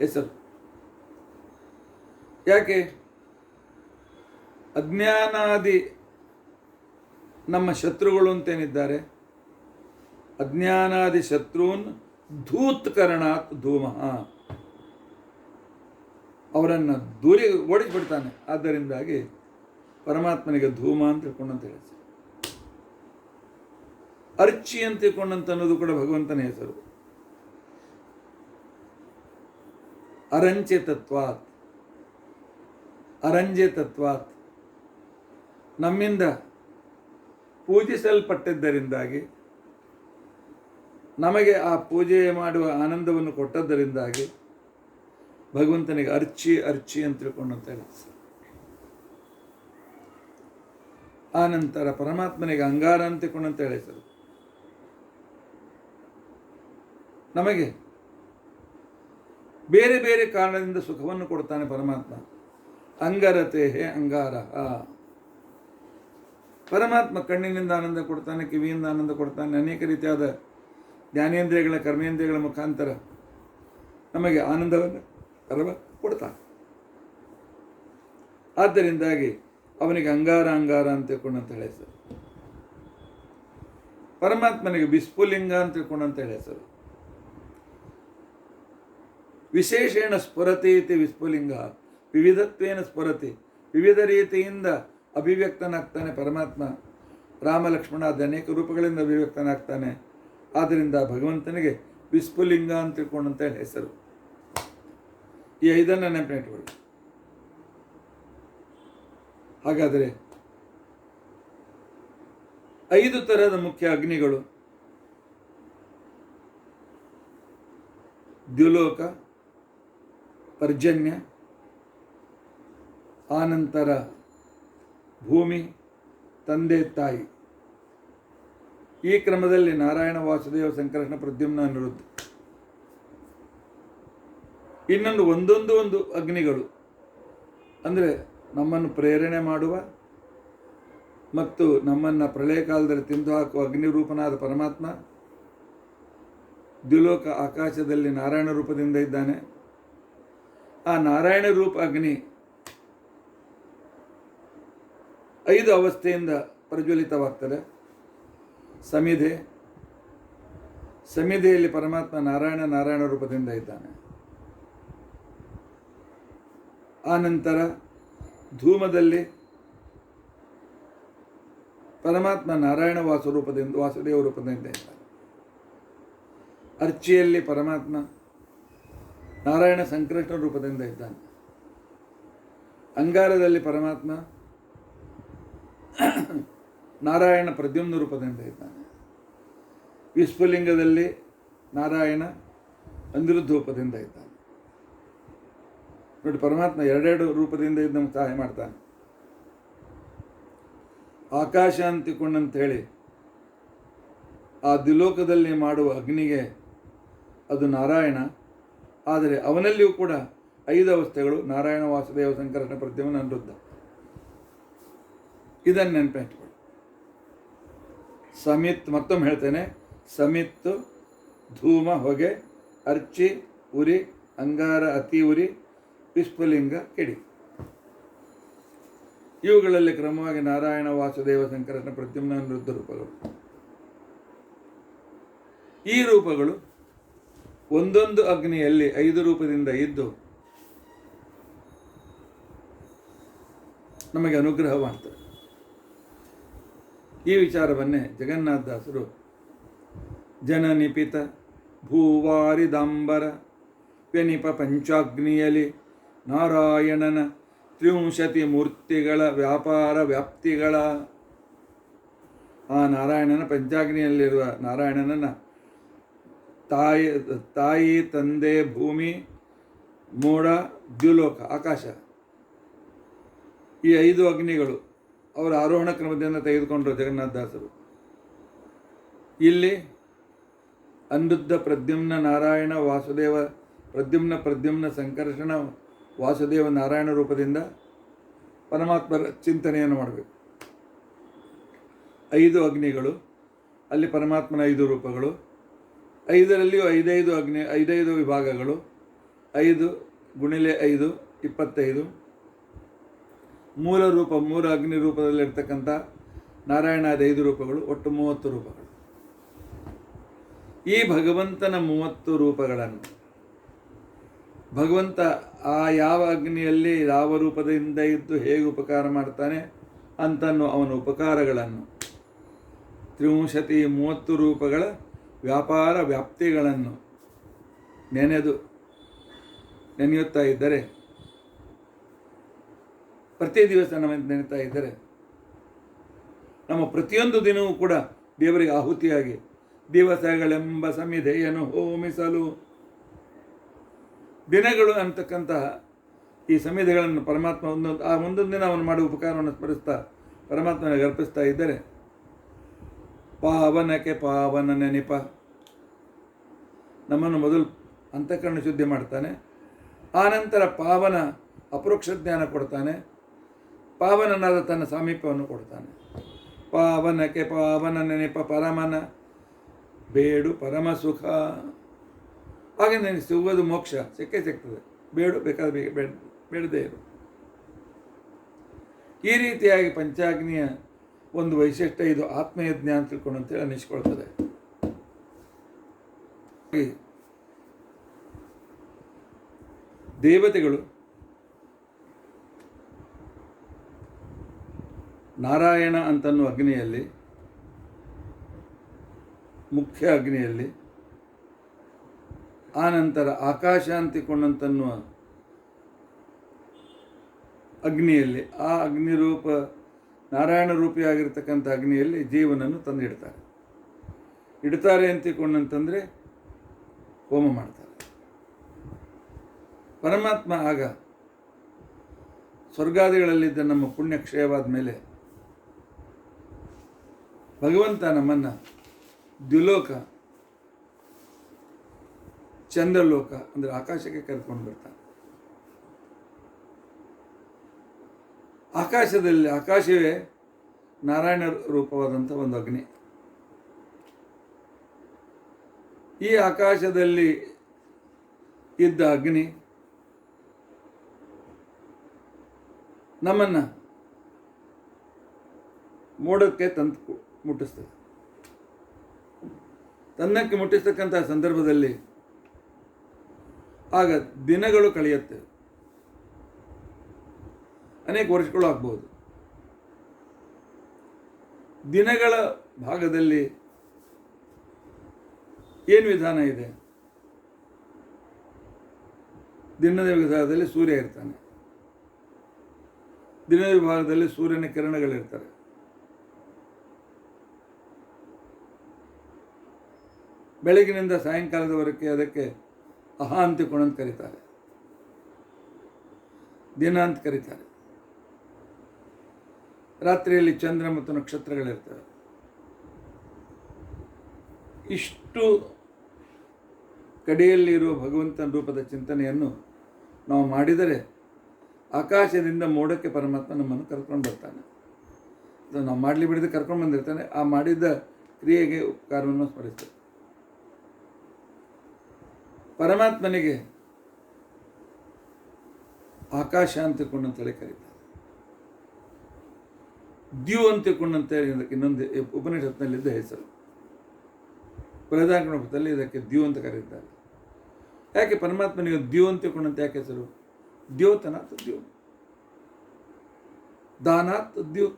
ಹೆಸರು. ಯಾಕೆ? ಅಜ್ಞಾನಾದಿ ನಮ್ಮ ಶತ್ರುಗಳು ಅಂತೇನಿದ್ದಾರೆ, ಅಜ್ಞಾನಾದಿ ಶತ್ರುನ್ ಧೂತ್ಕರಣಾತ್ ಧೂಮ, ಅವರನ್ನು ದೂರಿ ಓಡಿಸ್ಬಿಡ್ತಾನೆ. ಆದ್ದರಿಂದಾಗಿ ಪರಮಾತ್ಮನಿಗೆ ಧೂಮ ಅಂತ ತಿಳ್ಕೊಂಡಂತ ಹೇಳಿ. ಅರ್ಚಿ ಅಂತ ತಿಳ್ಕೊಂಡಂತ ಅನ್ನೋದು ಕೂಡ ಭಗವಂತನ ಹೆಸರು. ಅರಂಚೆ ತತ್ವಾತ್ ನಮ್ಮಿಂದ ಪೂಜಿಸಲ್ಪಟ್ಟಿದ್ದರಿಂದಾಗಿ, ನಮಗೆ ಆ ಪೂಜೆ ಮಾಡುವ ಆನಂದವನ್ನು ಕೊಟ್ಟದ್ದರಿಂದಾಗಿ ಭಗವಂತನಿಗೆ ಅರ್ಚಿ ಅರ್ಚಿ ಅಂತ ತಿಳ್ಕೊಂಡಂತ ಹೇಳಿ. ಆ ನಂತರ ಪರಮಾತ್ಮನಿಗೆ ಅಂಗಾರ ಅಂತ ತಿಳ್ಕೊಂಡಂತ ಹೇಳಿ ಸರ್. ನಮಗೆ ಬೇರೆ ಬೇರೆ ಕಾರಣದಿಂದ ಸುಖವನ್ನು ಕೊಡ್ತಾನೆ ಪರಮಾತ್ಮ. ಅಂಗರತೆ ಹೇ ಅಂಗಾರ. ಪರಮಾತ್ಮ ಕಣ್ಣಿನಿಂದ ಆನಂದ ಕೊಡ್ತಾನೆ, ಕಿವಿಯಿಂದ ಆನಂದ ಕೊಡ್ತಾನೆ, ಅನೇಕ ರೀತಿಯಾದ ಜ್ಞಾನೇಂದ್ರಿಯಗಳ ಕರ್ಮೇಂದ್ರಿಯಗಳ ಮುಖಾಂತರ ನಮಗೆ ಆನಂದವನ್ನು ಕೊಡ್ತಾನೆ. ಆದ್ದರಿಂದಾಗಿ ಅವನಿಗೆ ಅಂಗಾರ ಅಂಗಾರ ಅಂತ ತಿಳ್ಕೊಂಡಂತ ಹೇಳಿ ಹೆಸರು. ಪರಮಾತ್ಮನಿಗೆ ವಿಸ್ಫುಲಿಂಗ ಅಂತ ತಿಳ್ಕೊಂಡಂತ ಹೇಳಿ ಹೆಸರು. ವಿಶೇಷೇಣ ಸ್ಫುರತಿ ಇತಿ ವಿಸ್ಫುಲಿಂಗ, ವಿವಿಧತ್ವೇನ ಸ್ಫುರತಿ, ವಿವಿಧ ರೀತಿಯಿಂದ ಅಭಿವ್ಯಕ್ತನಾಗ್ತಾನೆ ಪರಮಾತ್ಮ. ರಾಮ ಲಕ್ಷ್ಮಣಾದ ಅನೇಕ ರೂಪಗಳಿಂದ ಅಭಿವ್ಯಕ್ತನಾಗ್ತಾನೆ. ಆದ್ದರಿಂದ ಭಗವಂತನಿಗೆ ವಿಸ್ಫುಲಿಂಗ ಅಂತ ತಿಳ್ಕೊಂಡಂತ ಹೆಸರು. ಈ 5 ನೆನಪಿಟ್ಕೊಳ್ಳಿ. ಹಾಗಾದರೆ 5 ತರಹದ ಮುಖ್ಯ ಅಗ್ನಿಗಳು: ದ್ಯುಲೋಕ, ಪರ್ಜನ್ಯ, ಆನಂತರ ಭೂಮಿ, ತಂದೆ ತಾಯಿ. ಈ ಕ್ರಮದಲ್ಲಿ ನಾರಾಯಣ, ವಾಸುದೇವ, ಸಂಕರ್ಷಣ, ಪ್ರದ್ಯುಮ್ನ, ಅನಿರುದ್ಧ. ಇನ್ನೊಂದು ಒಂದೊಂದು ಅಗ್ನಿಗಳು ಅಂದರೆ ನಮ್ಮನ್ನು ಪ್ರೇರಣೆ ಮಾಡುವ ಮತ್ತು ನಮ್ಮನ್ನು ಪ್ರಳಯ ಕಾಲದಲ್ಲಿ ತಿಂದು ಹಾಕುವ ಅಗ್ನಿರೂಪನಾದ ಪರಮಾತ್ಮ. ದ್ಯುಲೋಕ ಆಕಾಶದಲ್ಲಿ ನಾರಾಯಣ ರೂಪದಿಂದ ಇದ್ದಾನೆ. ಆ ನಾರಾಯಣ ರೂಪ ಅಗ್ನಿ 5 ಅವಸ್ಥೆಯಿಂದ ಪ್ರಜ್ವಲಿತವಾಗ್ತದೆ. ಸಮಿಧೆ, ಸಮಿಧೆಯಲ್ಲಿ ಪರಮಾತ್ಮ ನಾರಾಯಣ ರೂಪದಿಂದ ಇದ್ದಾನೆ. ಆನಂತರ ಧೂಮದಲ್ಲಿ ಪರಮಾತ್ಮ ನಾರಾಯಣ ವಾಸುದೇವ ರೂಪದಿಂದ ಇದ್ದಾನೆ. ಅರ್ಚಿಯಲ್ಲಿ ಪರಮಾತ್ಮ ನಾರಾಯಣ ಸಂಕೃಷ್ಣ ರೂಪದಿಂದ ಇದ್ದಾನೆ. ಅಂಗಾರದಲ್ಲಿ ಪರಮಾತ್ಮ ನಾರಾಯಣ ಪ್ರದ್ಯುಮ್ನ ರೂಪದಿಂದ ಇದ್ದಾನೆ. ವಿಸ್ಫುಲಿಂಗದಲ್ಲಿ ನಾರಾಯಣ ಅನಿರುದ್ಧ ರೂಪದಿಂದ ಇದ್ದಾನೆ. ನೋಡಿ, ಪರಮಾತ್ಮ 2 ರೂಪದಿಂದ ಇದ್ದು ನಮ್ಗೆ ಸಹಾಯ ಮಾಡ್ತಾನೆ. ಆಕಾಶ ಅಂತಿಕೊಂಡಂತ ಹೇಳಿ ಆ ದ್ವಿಲೋಕದಲ್ಲಿ ಮಾಡುವ ಅಗ್ನಿಗೆ ಅದು ನಾರಾಯಣ. ಆದರೆ ಅವನಲ್ಲಿಯೂ ಕೂಡ 5 ಅವಸ್ಥೆಗಳು: ನಾರಾಯಣ, ವಾಸುದೇವ, ಸಂಕರ್ಷಣ, ಪ್ರದ್ಯುಮ್ನ, ಅನಿರುದ್ಧ. ಇದನ್ನು ನೆನಪಿಟ್ಕೊಳ್ಳಿ. ಸಮಿತ್, ಮತ್ತೊಮ್ಮೆ ಹೇಳ್ತೇನೆ: ಸಮಿತ್ತು, ಧೂಮ, ಹೊಗೆ, ಅರ್ಚಿ, ಉರಿ, ಅಂಗಾರ, ಅತಿ ಉರಿ, ವಿಸ್ಫುಲಿಂಗ, ಕಿಡಿ. ಇವುಗಳಲ್ಲಿ ಕ್ರಮವಾಗಿ ನಾರಾಯಣ, ವಾಸುದೇವ, ಸಂಕರ್ಷಣ, ಪ್ರದ್ಯುಮ್ನ, ಅನಿರುದ್ಧ ರೂಪಗಳು. ಈ ರೂಪಗಳು ಒಂದೊಂದು ಅಗ್ನಿಯಲ್ಲಿ 5 ರೂಪದಿಂದ ಇದ್ದು ನಮಗೆ ಅನುಗ್ರಹ ಮಾಡ್ತವೆ. ಈ ವಿಚಾರವನ್ನೇ ಜಗನ್ನಾಥದಾಸರು ಜನನಿಪಿತ ಭೂವಾರಿದಾಂಬರ ವ್ಯನಿಪ ಪಂಚಾಗ್ನಿಯಲಿ ನಾರಾಯಣನ 30 ಮೂರ್ತಿಗಳ ವ್ಯಾಪಾರ ವ್ಯಾಪ್ತಿಗಳ. ಆ ನಾರಾಯಣನ ಪಂಚಾಗ್ನಿಯಲ್ಲಿರುವ ನಾರಾಯಣನನ್ನು ತಾಯಿ, ತಂದೆ, ಭೂಮಿ, ಮೋಡ, ದ್ಯುಲೋಕ, ಆಕಾಶ, ಈ 5 ಅಗ್ನಿಗಳು ಅವರ ಆರೋಹಣ ಕ್ರಮದಿಂದ ತೆಗೆದುಕೊಂಡರು ಜಗನ್ನಾಥದಾಸರು. ಇಲ್ಲಿ ಅನಿರುದ್ಧ, ಪ್ರದ್ಯುಮ್ನ, ನಾರಾಯಣ, ವಾಸುದೇವ, ಪ್ರದ್ಯುಮ್ನ, ಸಂಕರ್ಷಣ, ವಾಸುದೇವ, ನಾರಾಯಣ ರೂಪದಿಂದ ಪರಮಾತ್ಮರ ಚಿಂತನೆಯನ್ನು ಮಾಡಬೇಕು. 5 ಅಗ್ನಿಗಳು, ಅಲ್ಲಿ ಪರಮಾತ್ಮನ 5 ರೂಪಗಳು. 5ರಲ್ಲಿಯೂ 5 ಅಗ್ನಿ, 5 ವಿಭಾಗಗಳು. 5 × 5 25. ಮೂಲ ರೂಪ, 3 ಅಗ್ನಿ ರೂಪದಲ್ಲಿರ್ತಕ್ಕಂಥ ನಾರಾಯಣಾದ 5 ರೂಪಗಳು, ಒಟ್ಟು 30 ರೂಪಗಳು. ಈ ಭಗವಂತನ 30 ರೂಪಗಳನ್ನು ಭಗವಂತ ಆ ಯಾವ ಅಗ್ನಿಯಲ್ಲಿ ಯಾವ ರೂಪದಿಂದ ಇದ್ದು ಹೇಗೆ ಉಪಕಾರ ಮಾಡ್ತಾನೆ ಅಂತನ್ನೋ ಅವನ ಉಪಕಾರಗಳನ್ನು 30 ರೂಪಗಳ ವ್ಯಾಪಾರ ವ್ಯಾಪ್ತಿಗಳನ್ನು ನೆನೆಯುತ್ತಾ ಇದ್ದರೆ, ಪ್ರತಿ ದಿವಸ ನೆನೆತಾ ಇದ್ದರೆ ನಮ್ಮ ಪ್ರತಿಯೊಂದು ದಿನವೂ ಕೂಡ ದೇವರಿಗೆ ಆಹುತಿಯಾಗಿ ದಿವಸಗಳೆಂಬ ಸಮಿಧೆಯನ್ನು ಹೋಮಿಸಲು, ದಿನಗಳು ಅಂತಕ್ಕಂತಹ ಈ ಸಮಿಧೆಗಳನ್ನು ಪರಮಾತ್ಮ ಒಂದೊಂದು ದಿನ ಅವನು ಮಾಡುವ ಉಪಕಾರವನ್ನು ಸ್ಮರಿಸ್ತಾ ಪರಮಾತ್ಮನಿಗೆ ಅರ್ಪಿಸ್ತಾ ಇದ್ದರೆ ಪಾವನಕ್ಕೆ ಪಾವನ ನೆನಪ. ನಮ್ಮನ್ನು ಮೊದಲು ಅಂತಃಕರಣ ಶುದ್ಧಿ ಮಾಡ್ತಾನೆ, ಆನಂತರ ಪಾವನ ಅಪರೋಕ್ಷ ಜ್ಞಾನ ಕೊಡ್ತಾನೆ, ಪಾವನನಾದ ತನ್ನ ಸಾಮೀಪ್ಯವನ್ನು ಕೊಡ್ತಾನೆ. ಪಾವನಕ್ಕೆ ಪಾವನ ನೆನಪ ಪರಮನ ಬೇಡು ಪರಮ ಸುಖ. ಹಾಗೆ ನನಗೆ ಸಿಗೋದು ಮೋಕ್ಷ ಸಿಕ್ಕೇ ಸಿಗ್ತದೆ, ಬೇಡು ಬೇಕಾದ್ರೆ ಬೇಡದೇ ಇರು. ಈ ರೀತಿಯಾಗಿ ಪಂಚಾಗ್ನಿಯ ಒಂದು ವೈಶಿಷ್ಟ್ಯ ಇದು ಆತ್ಮಯಜ್ಞ ಅಂತ ತಿಳ್ಕೊಂಡು ಅಂತೇಳಿ ಅನ್ನಿಸ್ಕೊಳ್ತದೆ. ದೇವತೆಗಳು ನಾರಾಯಣ ಅಂತನ್ನುವ ಅಗ್ನಿಯಲ್ಲಿ, ಮುಖ್ಯ ಅಗ್ನಿಯಲ್ಲಿ, ಆನಂತರ ಆಕಾಶ ಅಂತಿಕೊಂಡಂತನ್ನುವ ಅಗ್ನಿಯಲ್ಲಿ, ಆ ಅಗ್ನಿರೂಪ ನಾರಾಯಣ ರೂಪಿಯಾಗಿರ್ತಕ್ಕಂಥ ಅಗ್ನಿಯಲ್ಲಿ ಜೀವನನ್ನು ತಂದಿಡ್ತಾರೆ. ಇಡ್ತಾರೆ ಅಂತಿಕೊಂಡಂತಂದರೆ ಹೋಮ ಮಾಡ್ತಾರೆ. ಪರಮಾತ್ಮ ಆಗ ಸ್ವರ್ಗಾದಿಗಳಲ್ಲಿದ್ದ ನಮ್ಮ ಪುಣ್ಯ ಕ್ಷಯವಾದ ಮೇಲೆ ಭಗವಂತ ನಮ್ಮನ್ನು ದ್ಯುಲೋಕ, ಚಂದ್ರಲೋಕ ಅಂದರೆ ಆಕಾಶಕ್ಕೆ ಕರೆದುಕೊಂಡು ಬರ್ತಾನೆ. ಆಕಾಶವೇ ನಾರಾಯಣ ರೂಪವಾದಂಥ ಒಂದು ಅಗ್ನಿ. ಈ ಆಕಾಶದಲ್ಲಿ ಇದ್ದ ಅಗ್ನಿ ನಮ್ಮನ್ನು ಮೋಡಕ್ಕೆ ತಂದು ಮುಟ್ಟಿಸ್ತದೆ. ತನ್ನಕ್ಕೆ ಮುಟ್ಟಿಸ್ತಕ್ಕಂಥ ಸಂದರ್ಭದಲ್ಲಿ ಆಗ ದಿನಗಳು ಕಳೆಯುತ್ತೆ, ಅನೇಕ ವರ್ಷಗಳು ಆಗ್ಬೋದು. ದಿನಗಳ ಭಾಗದಲ್ಲಿ ಏನು ವಿಧಾನ ಇದೆ? ದಿನದ ವಿಭಾಗದಲ್ಲಿ ಸೂರ್ಯ ಇರ್ತಾನೆ, ದಿನದ ವಿಭಾಗದಲ್ಲಿ ಸೂರ್ಯನ ಕಿರಣಗಳಿರ್ತಾರೆ. ಬೆಳಗಿನಿಂದ ಸಾಯಂಕಾಲದವರೆಗೆ ಅದಕ್ಕೆ ಅಹ ಅಂತಿಕೋಣ ಅಂತ ಕರೀತಾರೆ, ದಿನ ಅಂತ ಕರೀತಾರೆ. ರಾತ್ರಿಯಲ್ಲಿ ಚಂದ್ರ ಮತ್ತು ನಕ್ಷತ್ರಗಳಿರ್ತವೆ. ಇಷ್ಟು ಕಡೆಯಲ್ಲಿರುವ ಭಗವಂತನ ರೂಪದ ಚಿಂತನೆಯನ್ನು ನಾವು ಮಾಡಿದರೆ ಆಕಾಶದಿಂದ ಮೋಡಕ್ಕೆ ಪರಮಾತ್ಮ ನಮ್ಮನ್ನು ಕರ್ಕೊಂಡು ಬರ್ತಾನೆ. ನಾವು ಮಾಡಲಿ ಬಿಡದೆ ಕರ್ಕೊಂಡು ಬಂದಿರ್ತಾನೆ. ಆ ಮಾಡಿದ ಕ್ರಿಯೆಗೆ ಉಪಕಾರವನ್ನು ಸ್ಮರಿಸ್ತೇವೆ. ಪರಮಾತ್ಮನಿಗೆ ಆಕಾಶ ಅಂತಿಕೊಂಡಂತೇಳಿ ಕರೀತಾರೆ, ದ್ಯು ಅಂತಿಕೊಂಡಂತೇಳಿ ಇದಕ್ಕೆ ಇನ್ನೊಂದು ಉಪನಿಷತ್ನಲ್ಲಿದ್ದ ಹೆಸರು. ಬೃಹದಾರಣ್ಯಕದಲ್ಲಿ ಇದಕ್ಕೆ ದ್ಯು ಅಂತ ಕರೀತಾರೆ. ಯಾಕೆ ಪರಮಾತ್ಮನಿಗೆ ದ್ಯು ಅಂತಿಕೊಂಡಂತೆ ಯಾಕೆ ಹೆಸರು? ದ್ಯೋತನಾತ್ ದ್ಯು, ದಾನಾತ್ ದ್ಯು.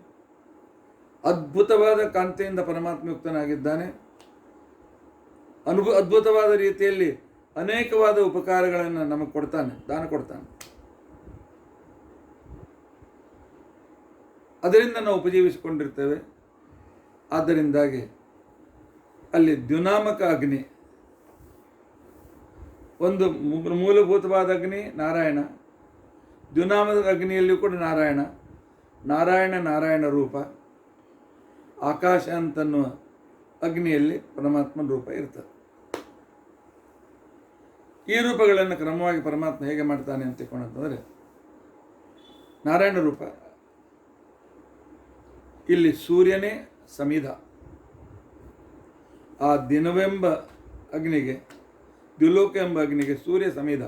ಅದ್ಭುತವಾದ ಕಾಂತಿಯಿಂದ ಪರಮಾತ್ಮ ಯುಕ್ತನಾಗಿದ್ದಾನೆ. ಅದ್ಭುತವಾದ ರೀತಿಯಲ್ಲಿ ಅನೇಕವಾದ ಉಪಕಾರಗಳನ್ನು ನಮಗೆ ಕೊಡ್ತಾನೆ, ದಾನ ಕೊಡ್ತಾನೆ. ಅದರಿಂದ ನಾವು ಉಪಜೀವಿಸಿಕೊಂಡಿರ್ತೇವೆ. ಆದ್ದರಿಂದಾಗಿ ಅಲ್ಲಿ ದ್ಯುನಾಮಕ ಅಗ್ನಿ, ಒಂದು ಮೂಲಭೂತವಾದ ಅಗ್ನಿ ನಾರಾಯಣ, ದ್ಯುನಾಮಕ ಅಗ್ನಿಯಲ್ಲಿಯೂ ಕೂಡ ನಾರಾಯಣ ರೂಪ, ಆಕಾಶ ಅಂತನ್ನುವ ಅಗ್ನಿಯಲ್ಲಿ ಪರಮಾತ್ಮನ ರೂಪ ಇರ್ತದೆ. ಈ ರೂಪಗಳನ್ನು ಕ್ರಮವಾಗಿ ಪರಮಾತ್ಮ ಹೇಗೆ ಮಾಡ್ತಾನೆ ಅಂತ ತಿಳ್ಕೊಂಡಂತಂದರೆ, ನಾರಾಯಣ ರೂಪ ಇಲ್ಲಿ ಸೂರ್ಯನೇ ಸಮಿಧ, ಆ ದಿನವೆಂಬ ಅಗ್ನಿಗೆ, ದ್ಯುಲೋಕ ಎಂಬ ಅಗ್ನಿಗೆ ಸೂರ್ಯ ಸಮಿಧ,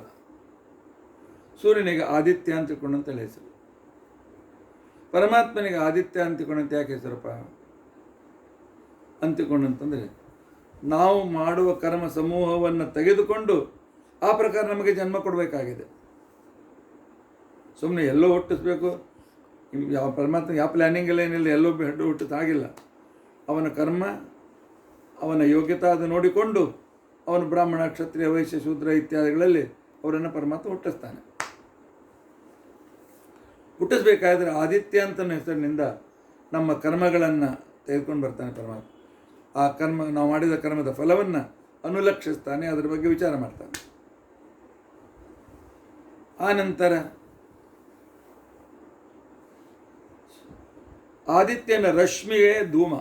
ಸೂರ್ಯನಿಗೆ ಆದಿತ್ಯ ಅಂತ ತಿಳ್ಕೊಂಡಂತ ಹೆಸರು. ಪರಮಾತ್ಮನಿಗೆ ಆದಿತ್ಯ ಅಂತಿಕೊಂಡಂತೆ ಯಾಕೆ ಹೆಸರಪ್ಪ ಅಂತಿಕೊಂಡಂತಂದರೆ, ನಾವು ಮಾಡುವ ಕರ್ಮ ಸಮೂಹವನ್ನು ತೆಗೆದುಕೊಂಡು ಆ ಪ್ರಕಾರ ನಮಗೆ ಜನ್ಮ ಕೊಡಬೇಕಾಗಿದೆ. ಸುಮ್ಮನೆ ಎಲ್ಲೋ ಹುಟ್ಟಿಸ್ಬೇಕು, ಯಾವ ಪರಮಾತ್ಮ ಯಾವ ಪ್ಲ್ಯಾನಿಂಗ್ ಏನಿಲ್ಲ, ಎಲ್ಲೋ ಹೆಡ್ಡು ಹುಟ್ಟಿಸಾಗಿಲ್ಲ. ಅವನ ಕರ್ಮ, ಅವನ ಯೋಗ್ಯತೆ ಅದು ನೋಡಿಕೊಂಡು ಅವನು ಬ್ರಾಹ್ಮಣ, ಕ್ಷತ್ರಿಯ, ವೈಶ್ಯ, ಶೂದ್ರ ಇತ್ಯಾದಿಗಳಲ್ಲಿ ಅವರನ್ನು ಪರಮಾತ್ಮ ಹುಟ್ಟಿಸ್ತಾನೆ. ಹುಟ್ಟಿಸ್ಬೇಕಾದ್ರೆ ಆದಿತ್ಯ ಅಂತನ ಹೆಸರಿನಿಂದ ನಮ್ಮ ಕರ್ಮಗಳನ್ನು ತೆಗೆದುಕೊಂಡು ಬರ್ತಾನೆ ಪರಮಾತ್ಮ. ಆ ನಾವು ಮಾಡಿದ ಕರ್ಮದ ಫಲವನ್ನು ಅನುಲಕ್ಷಿಸ್ತಾನೆ, ಅದರ ಬಗ್ಗೆ ವಿಚಾರ ಮಾಡ್ತಾನೆ. ಆ ನಂತರ ಆದಿತ್ಯನ ರಶ್ಮಿಗೆ ಧೂಮ.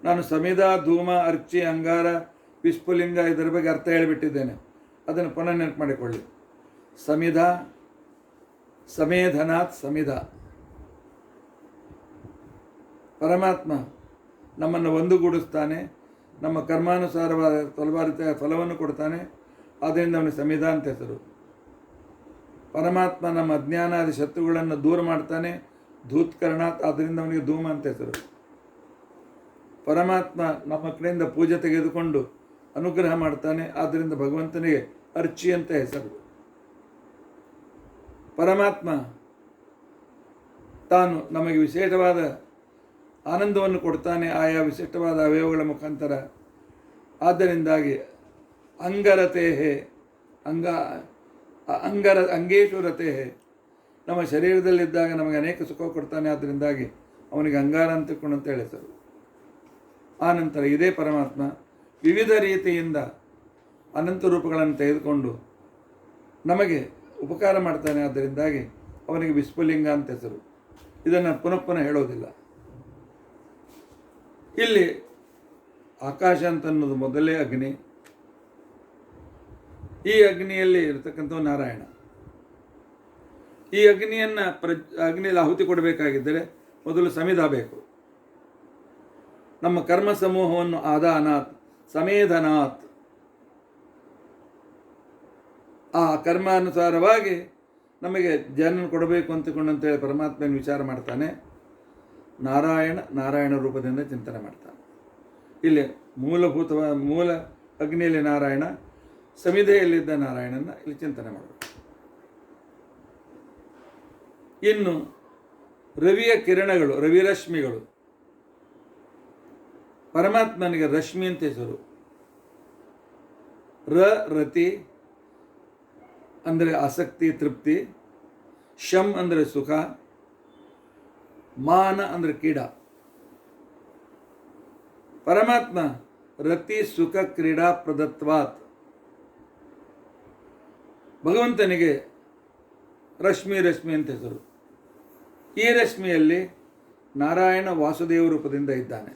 ನಾನು ಸಮಿಧ, ಧೂಮ, ಅರ್ಚಿ, ಅಂಗಾರ, ವಿಸ್ಫುಲಿಂಗ ಇದರ ಬಗ್ಗೆ ಅರ್ಥ ಹೇಳಿಬಿಟ್ಟಿದ್ದೇನೆ. ಅದನ್ನು ಪುನಃ ನೆನಪು ಮಾಡಿಕೊಳ್ಳಿ. ಸಮಿಧ, ಸಮೇಧನಾಥ್ ಸಮಿಧ. ಪರಮಾತ್ಮ ನಮ್ಮನ್ನು ಒಂದುಗೂಡಿಸ್ತಾನೆ, ನಮ್ಮ ಕರ್ಮಾನುಸಾರವಾದ ಫಲಭರಿತ ಫಲವನ್ನು ಕೊಡ್ತಾನೆ. ಆದ್ದರಿಂದ ಅವನಿಗೆ ಸಮಿಧ ಅಂತ ಹೆಸರು. ಪರಮಾತ್ಮ ನಮ್ಮ ಅಜ್ಞಾನಾದಿ ಶತ್ರುಗಳನ್ನು ದೂರ ಮಾಡ್ತಾನೆ, ಧೂತ್ಕರ್ಣಾತ್, ಆದ್ದರಿಂದ ಅವನಿಗೆ ಧೂಮ ಅಂತ ಹೆಸರು. ಪರಮಾತ್ಮ ನಮ್ಮ ಕಡೆಯಿಂದ ಪೂಜೆ ತೆಗೆದುಕೊಂಡು ಅನುಗ್ರಹ ಮಾಡ್ತಾನೆ, ಆದ್ದರಿಂದ ಭಗವಂತನಿಗೆ ಅರ್ಚಿ ಅಂತ ಹೆಸರು. ಪರಮಾತ್ಮ ತಾನು ನಮಗೆ ವಿಶೇಷವಾದ ಆನಂದವನ್ನು ಕೊಡ್ತಾನೆ ಆಯಾ ವಿಶಿಷ್ಟವಾದ ಅವಯವಗಳ ಮುಖಾಂತರ. ಆದ್ದರಿಂದಾಗಿ ಅಂಗರತೇಹೇ ಅಂಗೇಶ್ವರತೇಹೇ, ನಮ್ಮ ಶರೀರದಲ್ಲಿದ್ದಾಗ ನಮಗೆ ಅನೇಕ ಸುಖ ಕೊಡ್ತಾನೆ. ಆದ್ದರಿಂದಾಗಿ ಅವನಿಗೆ ಅಂಗಾರ ಅಂತ ತಿಳ್ಕೊಂಡು ಅಂತ ಹೆಸರು. ಆ ನಂತರ ಇದೇ ಪರಮಾತ್ಮ ವಿವಿಧ ರೀತಿಯಿಂದ ಅನಂತ ರೂಪಗಳನ್ನು ತೆಗೆದುಕೊಂಡು ನಮಗೆ ಉಪಕಾರ ಮಾಡ್ತಾನೆ. ಆದ್ದರಿಂದಾಗಿ ಅವನಿಗೆ ವಿಸ್ಫುಲಿಂಗ ಅಂತ ಹೆಸರು. ಇದನ್ನು ಪುನಃ ಹೇಳೋದಿಲ್ಲ. ಇಲ್ಲಿ ಆಕಾಶ ಅಂತ ಅನ್ನೋದು ಮೊದಲೇ ಅಗ್ನಿ. ಈ ಅಗ್ನಿಯಲ್ಲಿ ಇರತಕ್ಕಂಥವು ನಾರಾಯಣ. ಈ ಅಗ್ನಿಯನ್ನು ಅಗ್ನಿಯಲ್ಲಿ ಆಹುತಿ ಕೊಡಬೇಕಾಗಿದ್ದರೆ ಮೊದಲು ಸಮಿಧ ಬೇಕು. ನಮ್ಮ ಕರ್ಮ ಸಮೂಹವನ್ನು ಆದಾನಾತ್ ಸಮೇಧನಾತ್, ಆ ಕರ್ಮಾನುಸಾರವಾಗಿ ನಮಗೆ ಜನನ ಕೊಡಬೇಕು ಅಂತೇಳಿ ಪರಮಾತ್ಮನ ವಿಚಾರ ಮಾಡ್ತಾನೆ. ನಾರಾಯಣ ರೂಪದಿಂದ ಚಿಂತನೆ ಮಾಡ್ತಾನೆ. ಇಲ್ಲಿ ಮೂಲ ಅಗ್ನಿಯಲ್ಲಿ ನಾರಾಯಣ, ಸಮಿಧೆಯಲ್ಲಿದ್ದ ನಾರಾಯಣನ ಇಲ್ಲಿ ಚಿಂತನೆ ಮಾಡಬೇಕು. ಇನ್ನು ರವಿಯ ಕಿರಣಗಳು, ರವಿರಶ್ಮಿಗಳು. ಪರಮಾತ್ಮನಿಗೆ ರಶ್ಮಿ ಅಂತ ಹೆಸರು. ರತಿ ಅಂದರೆ ಆಸಕ್ತಿ, ತೃಪ್ತಿ. ಶಂ ಅಂದರೆ ಸುಖ. ಮಾನ ಅಂದರೆ ಕ್ರೀಡಾ. ಪರಮಾತ್ಮ ರತಿ ಸುಖ ಕ್ರೀಡಾ ಪ್ರದತ್ವಾತ್. ಭಗವಂತನಿಗೆ ರಶ್ಮಿ ಅಂತ ಹೆಸರು. ಈ ರಶ್ಮಿಯಲ್ಲಿ ನಾರಾಯಣ ವಾಸುದೇವ ರೂಪದಿಂದ ಇದ್ದಾನೆ.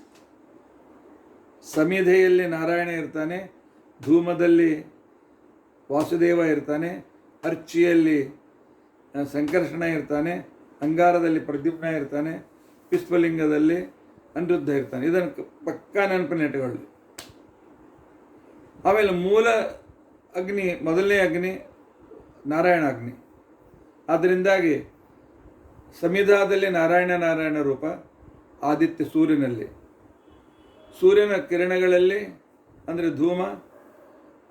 ಸಮಿಧೆಯಲ್ಲಿ ನಾರಾಯಣ ಇರ್ತಾನೆ, ಧೂಮದಲ್ಲಿ ವಾಸುದೇವ ಇರ್ತಾನೆ, ಅರ್ಚಿಯಲ್ಲಿ ಸಂಕರ್ಷಣ ಇರ್ತಾನೆ, ಅಂಗಾರದಲ್ಲಿ ಪ್ರದ್ಯುಮ್ನ ಇರ್ತಾನೆ, ವಿಸ್ಫುಲಿಂಗದಲ್ಲಿ ಅನಿರುದ್ಧ ಇರ್ತಾನೆ. ಇದನ್ನು ಪಕ್ಕಾ ನೆನಪಿನಟ್ಟುಕೊಳ್ಳಿ. ಆಮೇಲೆ ಮೂಲ ಅಗ್ನಿ, ಮೊದಲನೇ ಅಗ್ನಿ ನಾರಾಯಣ ಅಗ್ನಿ. ಆದ್ದರಿಂದಾಗಿ ಸಮಿಧಾದಲ್ಲಿ ನಾರಾಯಣ ರೂಪ, ಆದಿತ್ಯ ಸೂರ್ಯನಲ್ಲಿ, ಸೂರ್ಯನ ಕಿರಣಗಳಲ್ಲಿ ಅಂದರೆ ಧೂಮ,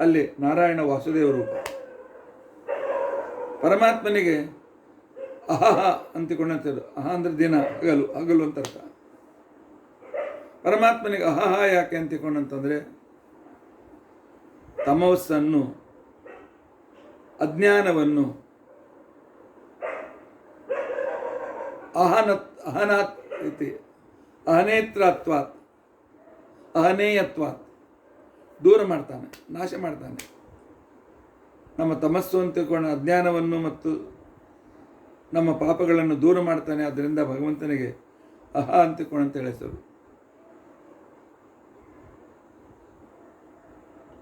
ಅಲ್ಲಿ ನಾರಾಯಣ ವಾಸುದೇವ ರೂಪ. ಪರಮಾತ್ಮನಿಗೆ ಅಹಹ ಅಂತಿಕೊಂಡಂಥದ್ದು. ಅಹ ಅಂದರೆ ದಿನ, ಹಗಲು ಅಂತ ಅರ್ಥ. ಪರಮಾತ್ಮನಿಗೆ ಅಹಹ ಯಾಕೆ ಅಂತಿಕೊಂಡಂತಂದರೆ ತಮಸ್ಸನ್ನು, ಅಜ್ಞಾನವನ್ನು, ಅಹನಾತ್ ಇತಿ ಅಹನೇತ್ರತ್ವಾತ್, ಅಹನೇಯತ್ವಾತ್ ದೂರ ಮಾಡ್ತಾನೆ, ನಾಶ ಮಾಡ್ತಾನೆ. ನಮ್ಮ ತಮಸ್ಸು ಅಂತ ತಿಳ್ಕೊಂಡು ಅಜ್ಞಾನವನ್ನು ಮತ್ತು ನಮ್ಮ ಪಾಪಗಳನ್ನು ದೂರ ಮಾಡ್ತಾನೆ. ಆದ್ದರಿಂದ ಭಗವಂತನಿಗೆ ಅಹ ಅಂತಿಕೊಂಡಂತ ಹೆಸರು.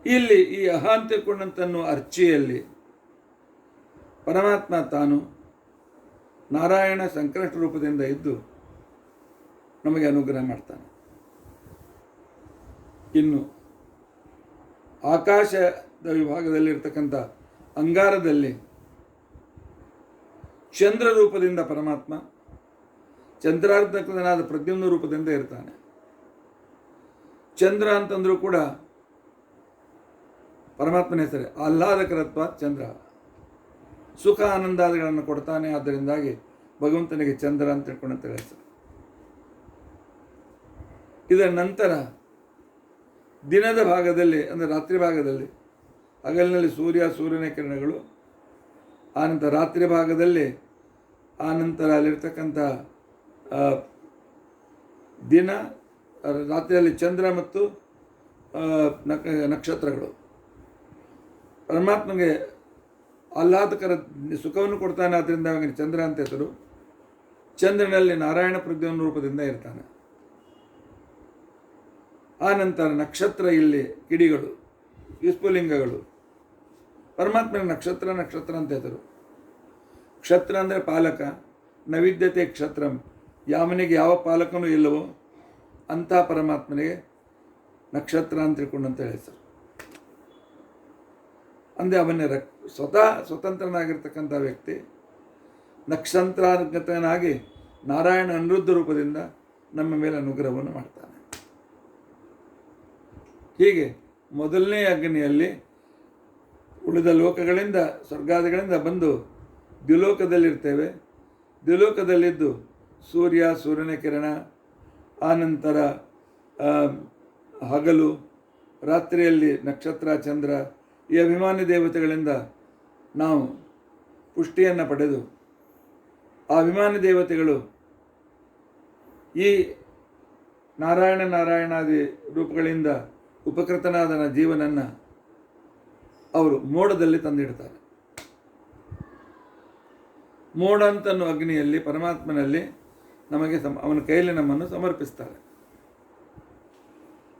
ಇಲ್ಲಿ ಈ ಅಹ ಅಂತಿಕೊಂಡಂತನ್ನು ಅರ್ಚಿಯಲ್ಲಿ ಪರಮಾತ್ಮ ತಾನು ನಾರಾಯಣ ಸಂಕಷ್ಟ ರೂಪದಿಂದ ಇದ್ದು ನಮಗೆ ಅನುಗ್ರಹ ಮಾಡ್ತಾನೆ. ಇನ್ನು ಆಕಾಶದ ವಿಭಾಗದಲ್ಲಿರ್ತಕ್ಕಂಥ ಅಂಗಾರದಲ್ಲಿ ಚಂದ್ರ ರೂಪದಿಂದ ಪರಮಾತ್ಮ ಚಂದ್ರಾರ್ಧಕನಾದ ಪ್ರದ್ಯುಮ್ನ ರೂಪದಿಂದ ಇರ್ತಾನೆ. ಚಂದ್ರ ಅಂತಂದ್ರೂ ಕೂಡ ಪರಮಾತ್ಮನ ಹೆಸರೇ. ಆಹ್ಲಾದಕರತ್ವ ಚಂದ್ರ, ಸುಖ ಆನಂದಾದಿಗಳನ್ನು ಕೊಡ್ತಾನೆ. ಆದ್ದರಿಂದಾಗಿ ಭಗವಂತನಿಗೆ ಚಂದ್ರ ಅಂತ ತಿಳ್ಕೊಂಡಂತ ಹೆಸರು. ಇದರ ನಂತರ ದಿನದ ಭಾಗದಲ್ಲಿ ಅಂದರೆ ರಾತ್ರಿ ಭಾಗದಲ್ಲಿ, ಹಗಲಿನಲ್ಲಿ ಸೂರ್ಯನ ಕಿರಣಗಳು, ಆನಂತರ ರಾತ್ರಿ ಭಾಗದಲ್ಲಿ ಆನಂತರ ಅಲ್ಲಿರ್ತಕ್ಕಂಥ ದಿನ, ರಾತ್ರಿಯಲ್ಲಿ ಚಂದ್ರ ಮತ್ತು ನಕ್ಷತ್ರಗಳು. ಪರಮಾತ್ಮಗೆ ಆಹ್ಲಾದಕರ ಸುಖವನ್ನು ಕೊಡ್ತಾನೆ, ಆದ್ದರಿಂದ ಅವನಿಗೆ ಚಂದ್ರ ಅಂತ ಹೆಸರು. ಚಂದ್ರನಲ್ಲಿ ನಾರಾಯಣ ಪ್ರದ್ಯುಮ್ನ ರೂಪದಿಂದ ಇರ್ತಾನೆ. ಆ ನಂತರ ನಕ್ಷತ್ರ, ಇಲ್ಲಿ ಕಿಡಿಗಳು, ವಿಸ್ಫುಲಿಂಗಗಳು. ಪರಮಾತ್ಮನಿಗೆ ನಕ್ಷತ್ರ ಅಂತ ಹೆಸರು. ಕ್ಷತ್ರ ಅಂದರೆ ಪಾಲಕ. ನವಿದ್ಯತೆ ಕ್ಷತ್ರಂ, ಯಾವನಿಗೆ ಯಾವ ಪಾಲಕನೂ ಇಲ್ಲವೋ ಅಂಥ ಪರಮಾತ್ಮನಿಗೆ ನಕ್ಷತ್ರ ಅಂತ ತಿಳ್ಕೊಂಡಂತ ಹೆಸರು. ಅಂದರೆ ಅವನೇ ಸ್ವತಃ ಸ್ವತಂತ್ರನಾಗಿರ್ತಕ್ಕಂಥ ವ್ಯಕ್ತಿ ನಕ್ಷತ್ರಾಗತನಾಗಿ ನಾರಾಯಣ ಅನಿರುದ್ಧ ರೂಪದಿಂದ ನಮ್ಮ ಮೇಲೆ ಅನುಗ್ರಹವನ್ನು ಮಾಡ್ತಾನೆ. ಹೀಗೆ ಮೊದಲನೇ ಅಗ್ನಿಯಲ್ಲಿ ಉಳಿದ ಲೋಕಗಳಿಂದ, ಸ್ವರ್ಗಾದಿಗಳಿಂದ ಬಂದು ದ್ವಿಲೋಕದಲ್ಲಿರ್ತೇವೆ. ದ್ವಿಲೋಕದಲ್ಲಿದ್ದು ಸೂರ್ಯನ ಕಿರಣ, ಆನಂತರ ಹಗಲು, ರಾತ್ರಿಯಲ್ಲಿ ನಕ್ಷತ್ರ, ಚಂದ್ರ, ಈ ಅಭಿಮಾನಿ ದೇವತೆಗಳಿಂದ ನಾವು ಪುಷ್ಟಿಯನ್ನು ಪಡೆದು ಆ ಅಭಿಮಾನಿ ದೇವತೆಗಳು ಈ ನಾರಾಯಣಾದಿ ರೂಪಗಳಿಂದ ಉಪಕೃತನಾದ ಜೀವನನ್ನು ಅವರು ಮೋಡದಲ್ಲಿ ತಂದಿಡ್ತಾರೆ. ಮೋಡ ಅಂತನ್ನೋ ಅಗ್ನಿಯಲ್ಲಿ ಪರಮಾತ್ಮನಲ್ಲಿ ನಮಗೆ ಅವನ ಕೈಯಲ್ಲಿ ನಮ್ಮನ್ನು ಸಮರ್ಪಿಸ್ತಾರೆ.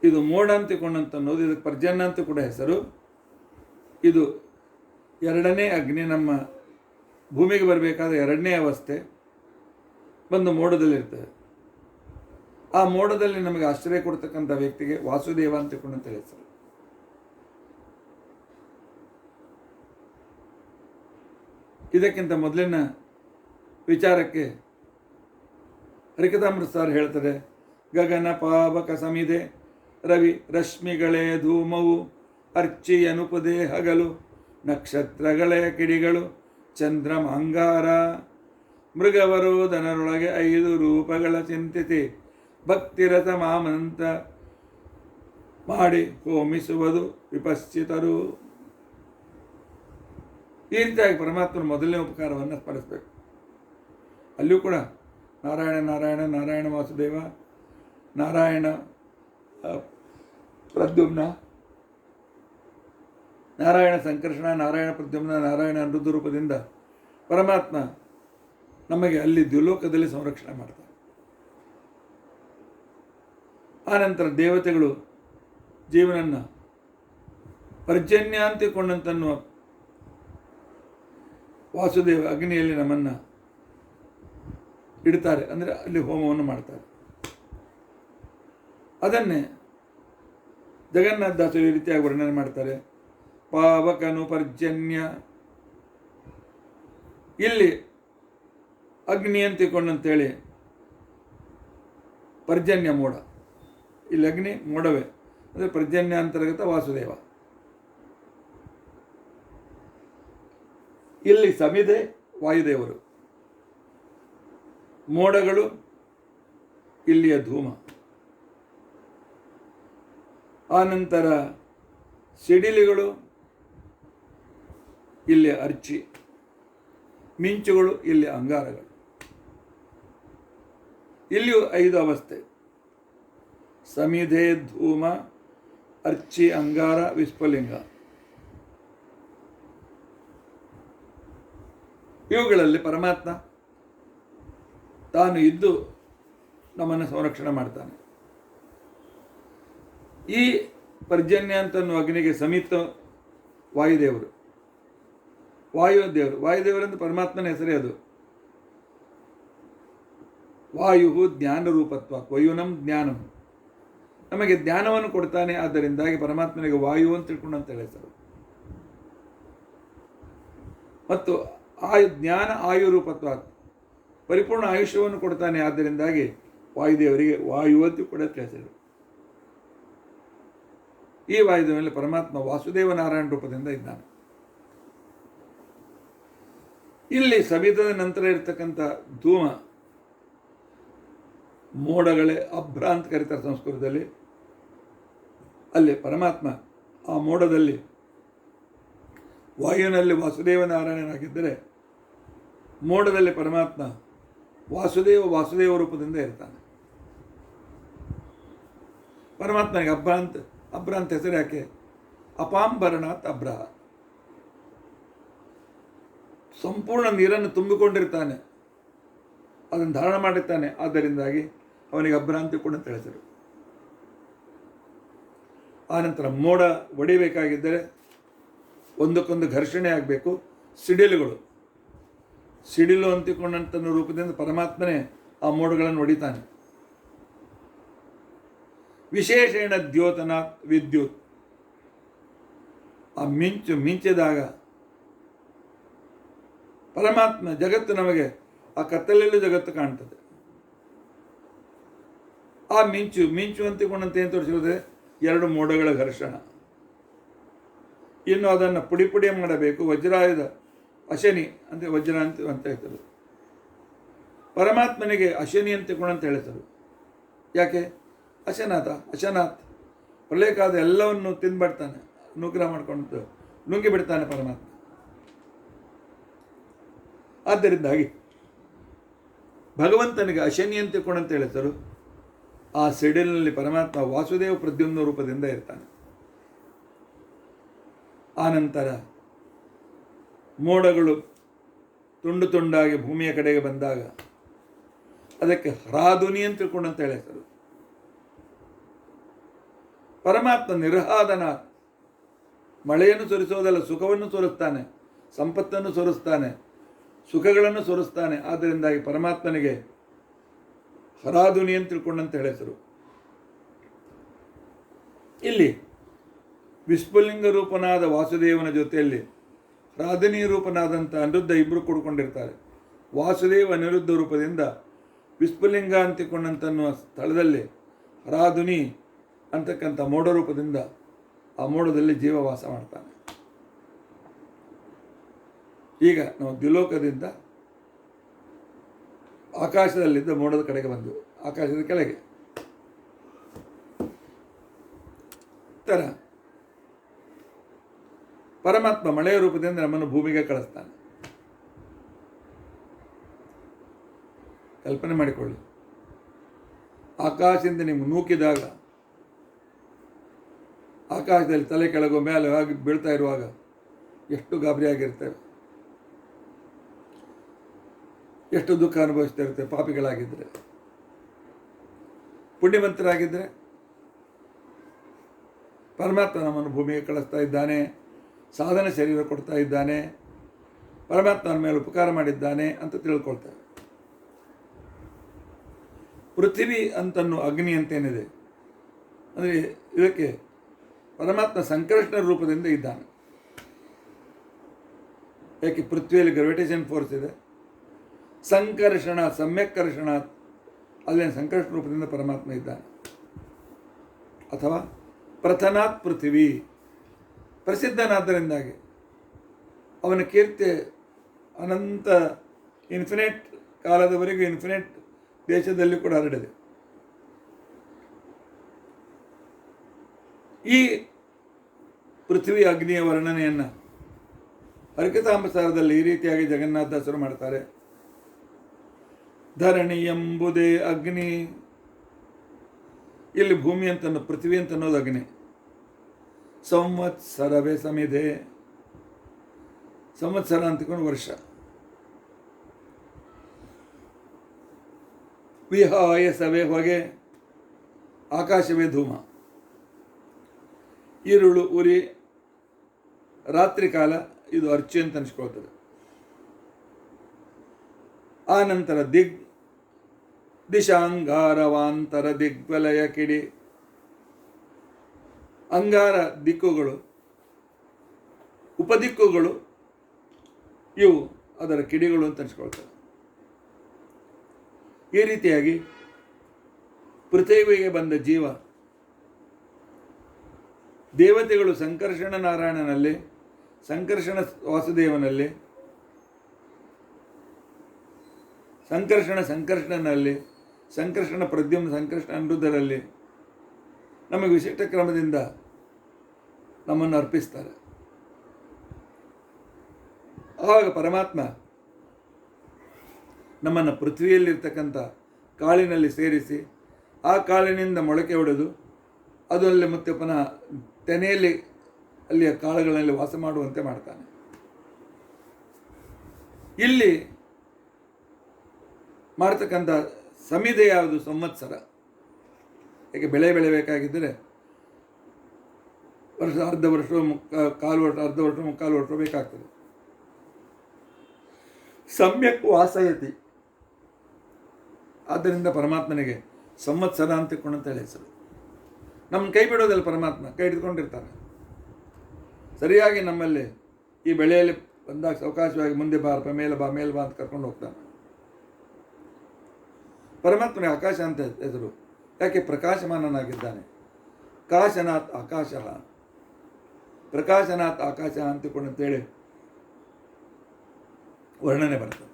ಇದು ಮೋಡ ಅಂತಿಕೊಂಡಂತನ್ನೋದು, ಇದಕ್ಕೆ ಪರ್ಜನ್ಯ ಅಂತ ಕೂಡ ಹೆಸರು. ಇದು ಎರಡನೇ ಅಗ್ನಿ, ನಮ್ಮ ಭೂಮಿಗೆ ಬರಬೇಕಾದ ಎರಡನೇ ಅವಸ್ಥೆ ಬಂದು ಮೋಡದಲ್ಲಿರ್ತದೆ. ಆ ಮೋಡದಲ್ಲಿ ನಮಗೆ ಆಶ್ರಯ ಕೊಡ್ತಕ್ಕಂಥ ವ್ಯಕ್ತಿಗೆ ವಾಸುದೇವ ಅಂತ ತಿಳ್ಕೊಂಡಂತ ಹೆಸರು. ಇದಕ್ಕಿಂತ ಮೊದಲಿನ ವಿಚಾರಕ್ಕೆ ಹರಿಕಥಾಮೃತ ಸಾರ್ ಹೇಳ್ತಾರೆ, ಗಗನ ಪಾವಕ ಸಮಿದೆ ರವಿ ರಶ್ಮಿಗಳೇ ಧೂಮವು ಅರ್ಚಿ ಅನುಪದೇ ಹಗಲು ನಕ್ಷತ್ರಗಳೇ ಕಿಡಿಗಳು ಚಂದ್ರಮಾಂಗಾರ ಮೃಗವರೋಧನರೊಳಗೆ 5 ರೂಪಗಳ ಚಿಂತಿಸಿ ಭಕ್ತಿರಥ ಮಾಮಂತ ಮಾಡಿ ಹೋಮಿಸುವುದು ವಿಪಶ್ಚಿತರು. ಈ ರೀತಿಯಾಗಿ ಪರಮಾತ್ಮನ ಮೊದಲನೇ ಉಪಕಾರವನ್ನು ಸ್ಮರಿಸಬೇಕು. ಅಲ್ಲಿಯೂ ಕೂಡ ನಾರಾಯಣ ವಾಸುದೇವ, ನಾರಾಯಣ ಪ್ರದ್ಯುಮ್ನ, ನಾರಾಯಣ ಸಂಕರ್ಷಣ, ನಾರಾಯಣ ಪ್ರದ್ಯುಮ್ನ, ನಾರಾಯಣ ಅನಿರುದ್ಧ ರೂಪದಿಂದ ಪರಮಾತ್ಮ ನಮಗೆ ಅಲ್ಲಿ ದ್ವಿಲೋಕದಲ್ಲಿ ಸಂರಕ್ಷಣೆ ಮಾಡ್ತಾರೆ. ಆನಂತರ ದೇವತೆಗಳು ಜೀವನನ್ನು ಪರ್ಜನ್ಯ ಅಂತಿಕೊಂಡಂತನ್ನುವ ವಾಸುದೇವ ಅಗ್ನಿಯಲ್ಲಿ ನಮ್ಮನ್ನು ಇಡ್ತಾರೆ, ಅಂದರೆ ಅಲ್ಲಿ ಹೋಮವನ್ನು ಮಾಡ್ತಾರೆ. ಅದನ್ನೇ ಜಗನ್ನಾಥದಾಸರು ಈ ರೀತಿಯಾಗಿ ವರ್ಣನೆ ಮಾಡ್ತಾರೆ. ಪಾವಕನು ಪರ್ಜನ್ಯ, ಇಲ್ಲಿ ಅಗ್ನಿ ಅಂತಿಕೊಂಡಂತೇಳಿ ಪರ್ಜನ್ಯ ಮೋಡ, ಇಲ್ಲಿ ಅಗ್ನಿ ಮೋಡವೇ, ಅಂದರೆ ಪರ್ಜನ್ಯ ಅಂತರ್ಗತ ವಾಸುದೇವ. ಇಲ್ಲಿ ಸಮಿದೆ ವಾಯುದೇವರು, ಮೋಡಗಳು ಇಲ್ಲಿಯ ಧೂಮ, ಆನಂತರ ಸಿಡಿಲಿಗಳು ಇಲ್ಲಿ ಅರ್ಚಿ, ಮಿಂಚುಗಳು ಇಲ್ಲಿ ಅಂಗಾರಗಳು. ಇಲ್ಲಿಯೂ 5 ಅವಸ್ಥೆ: ಸಮಿಧೆ, ಧೂಮ, ಅರ್ಚಿ, ಅಂಗಾರ, ವಿಸ್ಫುಲಿಂಗ. ಇವುಗಳಲ್ಲಿ ಪರಮಾತ್ಮ ತಾನು ಇದ್ದು ನಮ್ಮನ್ನು ಸಂರಕ್ಷಣೆ ಮಾಡ್ತಾನೆ. ಈ ಪರ್ಜನ್ಯ ಅಂತನ್ನುವ ಅಗ್ನಿಗೆ ಸಮಿತ ವಾಯುದೇವರು, ವಾಯುದೇವರೆಂದು ಪರಮಾತ್ಮನ ಹೆಸರೇ ಅದು. ವಾಯು ಜ್ಞಾನ ರೂಪತ್ವ, ವಯುನಂ ಜ್ಞಾನಂ, ನಮಗೆ ಜ್ಞಾನವನ್ನು ಕೊಡ್ತಾನೆ. ಆದ್ದರಿಂದಾಗಿ ಪರಮಾತ್ಮನಿಗೆ ವಾಯು ಅಂತ ತಿಳ್ಕೊಂಡಂತ ಹೆಸರು. ಮತ್ತು ಜ್ಞಾನ ಆಯುರೂಪತ್ವ, ಪರಿಪೂರ್ಣ ಆಯುಷ್ಯವನ್ನು ಕೊಡ್ತಾನೆ. ಆದ್ದರಿಂದಾಗಿ ವಾಯುದೇವರಿಗೆ ವಾಯು ಅಂತ ಕೂಡ ಹೆಸರು. ಈ ವಾಯುದೇವನಲ್ಲಿ ಪರಮಾತ್ಮ ವಾಸುದೇವ ನಾರಾಯಣ ರೂಪದಿಂದ ಇದ್ದಾನೆ. ಇಲ್ಲಿ ಸಮಿಧದ ನಂತರ ಇರತಕ್ಕಂಥ ಧೂಮ, ಮೋಡಗಳೇ ಅಭ್ರ ಅಂತ ಕರೀತಾರೆ ಸಂಸ್ಕೃತದಲ್ಲಿ. ಅಲ್ಲಿ ಪರಮಾತ್ಮ ಆ ಮೋಡದಲ್ಲಿ ವಾಯುವಿನಲ್ಲಿ ವಾಸುದೇವ ನಾರಾಯಣನಾಗಿದ್ದರೆ, ಮೋಡದಲ್ಲಿ ಪರಮಾತ್ಮ ವಾಸುದೇವ ರೂಪದಿಂದ ಇರ್ತಾನೆ. ಪರಮಾತ್ಮನಿಗೆ ಅಬ್ರ ಅಂತ ಹೆಸರು ಯಾಕೆ? ಅಪಾಂಬರಣಾತ್ ಅಬ್ರ, ಸಂಪೂರ್ಣ ನೀರನ್ನು ತುಂಬಿಕೊಂಡಿರ್ತಾನೆ, ಅದನ್ನು ಧಾರಣ ಮಾಡಿರ್ತಾನೆ. ಆದ್ದರಿಂದಾಗಿ ಅವನಿಗೆ ಅಭ್ರಾಂತಿ ಕೂಡ ಅಂತ ಹೇಳಿದರು. ಆನಂತರ ಮೋಡ ಒಡಿಬೇಕಾಗಿದ್ದರೆ ಒಂದಕ್ಕೊಂದು ಘರ್ಷಣೆ ಆಗಬೇಕು. ಸಿಡಿಲು ಅಂತಿಕೊಂಡಂಥ ರೂಪದಿಂದ ಪರಮಾತ್ಮನೇ ಆ ಮೋಡಗಳನ್ನು ಒಡಿತಾನೆ. ವಿಶೇಷಣ ದ್ಯೋತನಾತ್ ವಿದ್ಯುತ್, ಆ ಮಿಂಚಿದಾಗ ಪರಮಾತ್ಮ ಜಗತ್ತು ನಮಗೆ ಆ ಕತ್ತಲೆಯಲ್ಲೂ ಜಗತ್ತು ಕಾಣ್ತದೆ. ಆ ಮಿಂಚು ಅಂತಿಕೊಂಡಂತೆ ಏನು ತೋರಿಸಿದ್ರೆ 2 ಮೋಡಗಳ ಘರ್ಷಣ. ಇನ್ನು ಅದನ್ನು ಪುಡಿ ಮಾಡಬೇಕು. ವಜ್ರಾಯುಧ ಅಶನಿ ಅಂತ ವಜ್ರ ಅಂತ ಹೇಳ್ತಾರೆ. ಪರಮಾತ್ಮನಿಗೆ ಅಶನಿ ಅಂತಿಕೊಂಡಂತ ಹೇಳ್ತಾರೆ. ಯಾಕೆ? ಅಶನಾಥ್ ಪ್ರಳಯಕಾದ ಎಲ್ಲವನ್ನು ತಿಂದ್ಬಿಡ್ತಾನೆ, ಅನುಗ್ರಹ ಮಾಡ್ಕೊಂಡು ನುಂಗಿ ಬಿಡ್ತಾನೆ ಪರಮಾತ್ಮ. ಆದ್ದರಿಂದಾಗಿ ಭಗವಂತನಿಗೆ ಅಶನಿ ಅಂತಿಕೊಂಡಂತ ಹೇಳ್ತಾರೆ. ಆ ಸಿಡಿಲಿನಲ್ಲಿ ಪರಮಾತ್ಮ ವಾಸುದೇವ ಪ್ರದ್ಯುಮ್ನ ರೂಪದಿಂದ ಇರ್ತಾನೆ. ಆನಂತರ ಮೋಡಗಳು ತುಂಡು ತುಂಡಾಗಿ ಭೂಮಿಯ ಕಡೆಗೆ ಬಂದಾಗ ಅದಕ್ಕೆ ಹ್ರಾದುನಿ ಅಂತ ತಿಳ್ಕೊಂಡಂತ ಹೇಳ್ತಾರೆ. ಪರಮಾತ್ಮ ನಿರ್ಹಾದನ, ಮಳೆಯನ್ನು ಸುರಿಸೋದಲ್ಲ, ಸುಖವನ್ನು ಸುರಿಸ್ತಾನೆ, ಸಂಪತ್ತನ್ನು ಸುರಿಸ್ತಾನೆ, ಸುಖಗಳನ್ನು ಸುರಿಸ್ತಾನೆ. ಆದ್ದರಿಂದಾಗಿ ಪರಮಾತ್ಮನಿಗೆ ಹರಾದುನಿ ಅಂತ ತಿಳ್ಕೊಂಡಂತ ಹೆಸರು. ಇಲ್ಲಿ ವಿಸ್ಫುಲಿಂಗ ರೂಪನಾದ ವಾಸುದೇವನ ಜೊತೆಯಲ್ಲಿ ಹರಾದುನಿ ರೂಪನಾದಂಥ ಅನಿರುದ್ಧ ಇಬ್ಬರು ಕೂಡ್ಕೊಂಡಿರ್ತಾರೆ. ವಾಸುದೇವ ಅನಿರುದ್ಧ ರೂಪದಿಂದ ವಿಸ್ಫುಲಿಂಗ ಅಂತಿಕೊಂಡಂತನ್ನುವ ಸ್ಥಳದಲ್ಲಿ ಹರಾದುನಿ ಅಂತಕ್ಕಂಥ ಮೋಡ ರೂಪದಿಂದ ಆ ಮೋಡದಲ್ಲಿ ಜೀವ ವಾಸ ಮಾಡ್ತಾನೆ. ಈಗ ನಾವು ದ್ವಿಲೋಕದಿಂದ ಆಕಾಶದಲ್ಲಿದ್ದ ಮೋಡದ ಕಡೆಗೆ ಬಂದೆವು, ಆಕಾಶದ ಕೆಳಗೆ. ತರ ಪರಮಾತ್ಮ ಮಳೆಯ ರೂಪದಿಂದ ನಮ್ಮನ್ನು ಭೂಮಿಗೆ ಕಳಿಸ್ತಾನೆ. ಕಲ್ಪನೆ ಮಾಡಿಕೊಳ್ಳಿ, ಆಕಾಶದಿಂದ ನೀವು ನೂಕಿದಾಗ ಆಕಾಶದಲ್ಲಿ ತಲೆ ಕೆಳಗೋ ಮೇಲೆ ಆಗಿ ಬೀಳ್ತಾ ಇರುವಾಗ ಎಷ್ಟು ಗಾಬರಿಯಾಗಿರ್ತೇವೆ, ಎಷ್ಟು ದುಃಖ ಅನುಭವಿಸ್ತಾ ಇರ್ತೇವೆ. ಪಾಪಿಗಳಾಗಿದ್ದರೆ, ಪುಣ್ಯವಂತರಾಗಿದ್ದರೆ ಪರಮಾತ್ಮ ನಮ್ಮನ್ನು ಭೂಮಿಗೆ ಕಳಿಸ್ತಾ ಇದ್ದಾನೆ, ಸಾಧನ ಶರೀರ ಕೊಡ್ತಾ ಇದ್ದಾನೆ, ಪರಮಾತ್ಮನ ಮೇಲೆ ಉಪಕಾರ ಮಾಡಿದ್ದಾನೆ ಅಂತ ತಿಳ್ಕೊಳ್ತೇವೆ. ಪೃಥ್ವಿ ಅಂತನ್ನೋ ಅಗ್ನಿ ಅಂತೇನಿದೆ, ಅಂದರೆ ಇದಕ್ಕೆ ಪರಮಾತ್ಮ ಸಂಕರ್ಷಣ ರೂಪದಿಂದ ಇದ್ದಾನೆ. ಯಾಕೆ? ಪೃಥ್ವಿಯಲ್ಲಿ ಗ್ರಾವಿಟೇಷನ್ ಫೋರ್ಸ್ ಇದೆ. ಸಂಕರ್ಷಣ, ಸಮ್ಯಕ್ಕರ್ಷಣ, ಅಲ್ಲಿನ ಸಂಕರ್ಷಣ ರೂಪದಿಂದ ಪರಮಾತ್ಮ ಇದ್ದಾನೆ. ಅಥವಾ ಪ್ರಥನಾತ್ ಪೃಥ್ವಿ, ಪ್ರಸಿದ್ಧನಾದ್ದರಿಂದಾಗಿ ಅವನ ಕೀರ್ತಿ ಅನಂತ ಇನ್ಫಿನಿಟ್ ಕಾಲದವರೆಗೂ ಇನ್ಫಿನಿಟ್ ದೇಶದಲ್ಲಿ ಕೂಡ ಹರಡಿದೆ. ಈ ಪೃಥ್ವಿ ಅಗ್ನಿಯ ವರ್ಣನೆಯನ್ನು ಹರಿಕಥಾಂಬಸಾರದಲ್ಲಿ ಈ ರೀತಿಯಾಗಿ ಜಗನ್ನಾಥದಾಸರು ಮಾಡ್ತಾರೆ. ಧರಣಿ ಎಂಬುದೇ ಅಗ್ನಿ, ಇಲ್ಲಿ ಭೂಮಿ ಅಂತ ಪೃಥ್ವಿ ಅಂತ ಅನ್ನೋದು ಅಗ್ನಿ. ಸಂವತ್ಸರವೇ ಸಮಿದೆ, ಸಂವತ್ಸರ ಅಂತಕೊಂಡು ವರ್ಷ. ವಿಹಾಯ ಸವೇ ಹೊಗೆ, ಆಕಾಶವೇ ಧೂಮ. ಈರುಳು ಉರಿ, ರಾತ್ರಿ ಕಾಲ ಇದು ಅರ್ಚಿ ಅಂತ ಅನಿಸ್ಕೊಳ್ತದೆ. ಆ ನಂತರ ದಿಶಾಂಗಾರವಾಂತರ ದಿಗ್ವಲಯ ಕಿಡಿ, ಅಂಗಾರ ದಿಕ್ಕುಗಳು, ಉಪದಿಕ್ಕುಗಳು, ಇವು ಅದರ ಕಿಡಿಗಳು ಅಂತ ಅನಿಸ್ಕೊಳ್ತವೆ. ಈ ರೀತಿಯಾಗಿ ಪೃಥ್ವಿಗೆ ಬಂದ ಜೀವ ದೇವತೆಗಳು ಸಂಕರ್ಷಣ ನಾರಾಯಣನಲ್ಲಿ, ಸಂಕರ್ಷಣ ವಾಸುದೇವನಲ್ಲಿ, ಸಂಕರ್ಷಣನಲ್ಲಿ, ಸಂಕರ್ಷಣ ಪ್ರದ್ಯುಮ್ನ, ಸಂಕರ್ಷಣ ಅನಿರುದ್ಧರಲ್ಲಿ ನಮಗೆ ವಿಶಿಷ್ಟ ಕ್ರಮದಿಂದ ನಮ್ಮನ್ನು ಅರ್ಪಿಸ್ತಾರೆ. ಆವಾಗ ಪರಮಾತ್ಮ ನಮ್ಮನ್ನು ಪೃಥ್ವಿಯಲ್ಲಿರ್ತಕ್ಕಂಥ ಕಾಳಿನಲ್ಲಿ ಸೇರಿಸಿ, ಆ ಕಾಳಿನಿಂದ ಮೊಳಕೆ ಹೊಡೆದು ಅದು ಅಲ್ಲಿ ಮತ್ತೆ ಪುನಃ ತೆನೆಯಲ್ಲಿ ಅಲ್ಲಿಯ ಕಾಳುಗಳಲ್ಲಿ ವಾಸ ಮಾಡುವಂತೆ ಮಾಡ್ತಾನೆ. ಇಲ್ಲಿ ಮಾಡ್ತಕ್ಕಂಥ ಸಮಿದೆ ಯಾವುದು? ಸಂವತ್ಸರ. ಯಾಕೆ ಬೆಳೆ ಬೆಳೆಯಬೇಕಾಗಿದ್ದರೆ ವರ್ಷ, ಅರ್ಧ ವರ್ಷ, ಕಾಲು ವರ್ಷ, ಅರ್ಧ ವರ್ಷ, ಮುಕ್ಕಾಲು ವರ್ಷ ಬೇಕಾಗ್ತದೆ. ಸಮ್ಯಕ್ ವಾಸಯತಿ. ಆದ್ದರಿಂದ ಪರಮಾತ್ಮನಿಗೆ ಸಂವತ್ಸರ ಅಂತ ಹೇಳಿ ಹೆಸರು. ನಮ್ಮ ಕೈ ಬಿಡೋದಲ್ಲ ಪರಮಾತ್ಮ, ಕೈ ಹಿಡ್ಕೊಂಡಿರ್ತಾನೆ. ಸರಿಯಾಗಿ ನಮ್ಮಲ್ಲಿ ಈ ಬೆಳೆಯಲ್ಲಿ ಬಂದಾಗ ಅವಕಾಶವಾಗಿ ಮುಂದೆ ಬಾರಪ್ಪ, ಮೇಲೆ ಬಾ ಅಂತ ಕರ್ಕೊಂಡು ಹೋಗ್ತಾನೆ. ಪರಮಾತ್ಮನಿಗೆ ಆಕಾಶ ಅಂತ ಹೆಸರು. ಯಾಕೆ? ಪ್ರಕಾಶಮಾನನಾಗಿದ್ದಾನೆ. ಕಾಶನಾಥ್ ಆಕಾಶ, ಪ್ರಕಾಶನಾಥ್ ಆಕಾಶ ಅಂತೇಳಿ ವರ್ಣನೆ ಬರ್ತದೆ.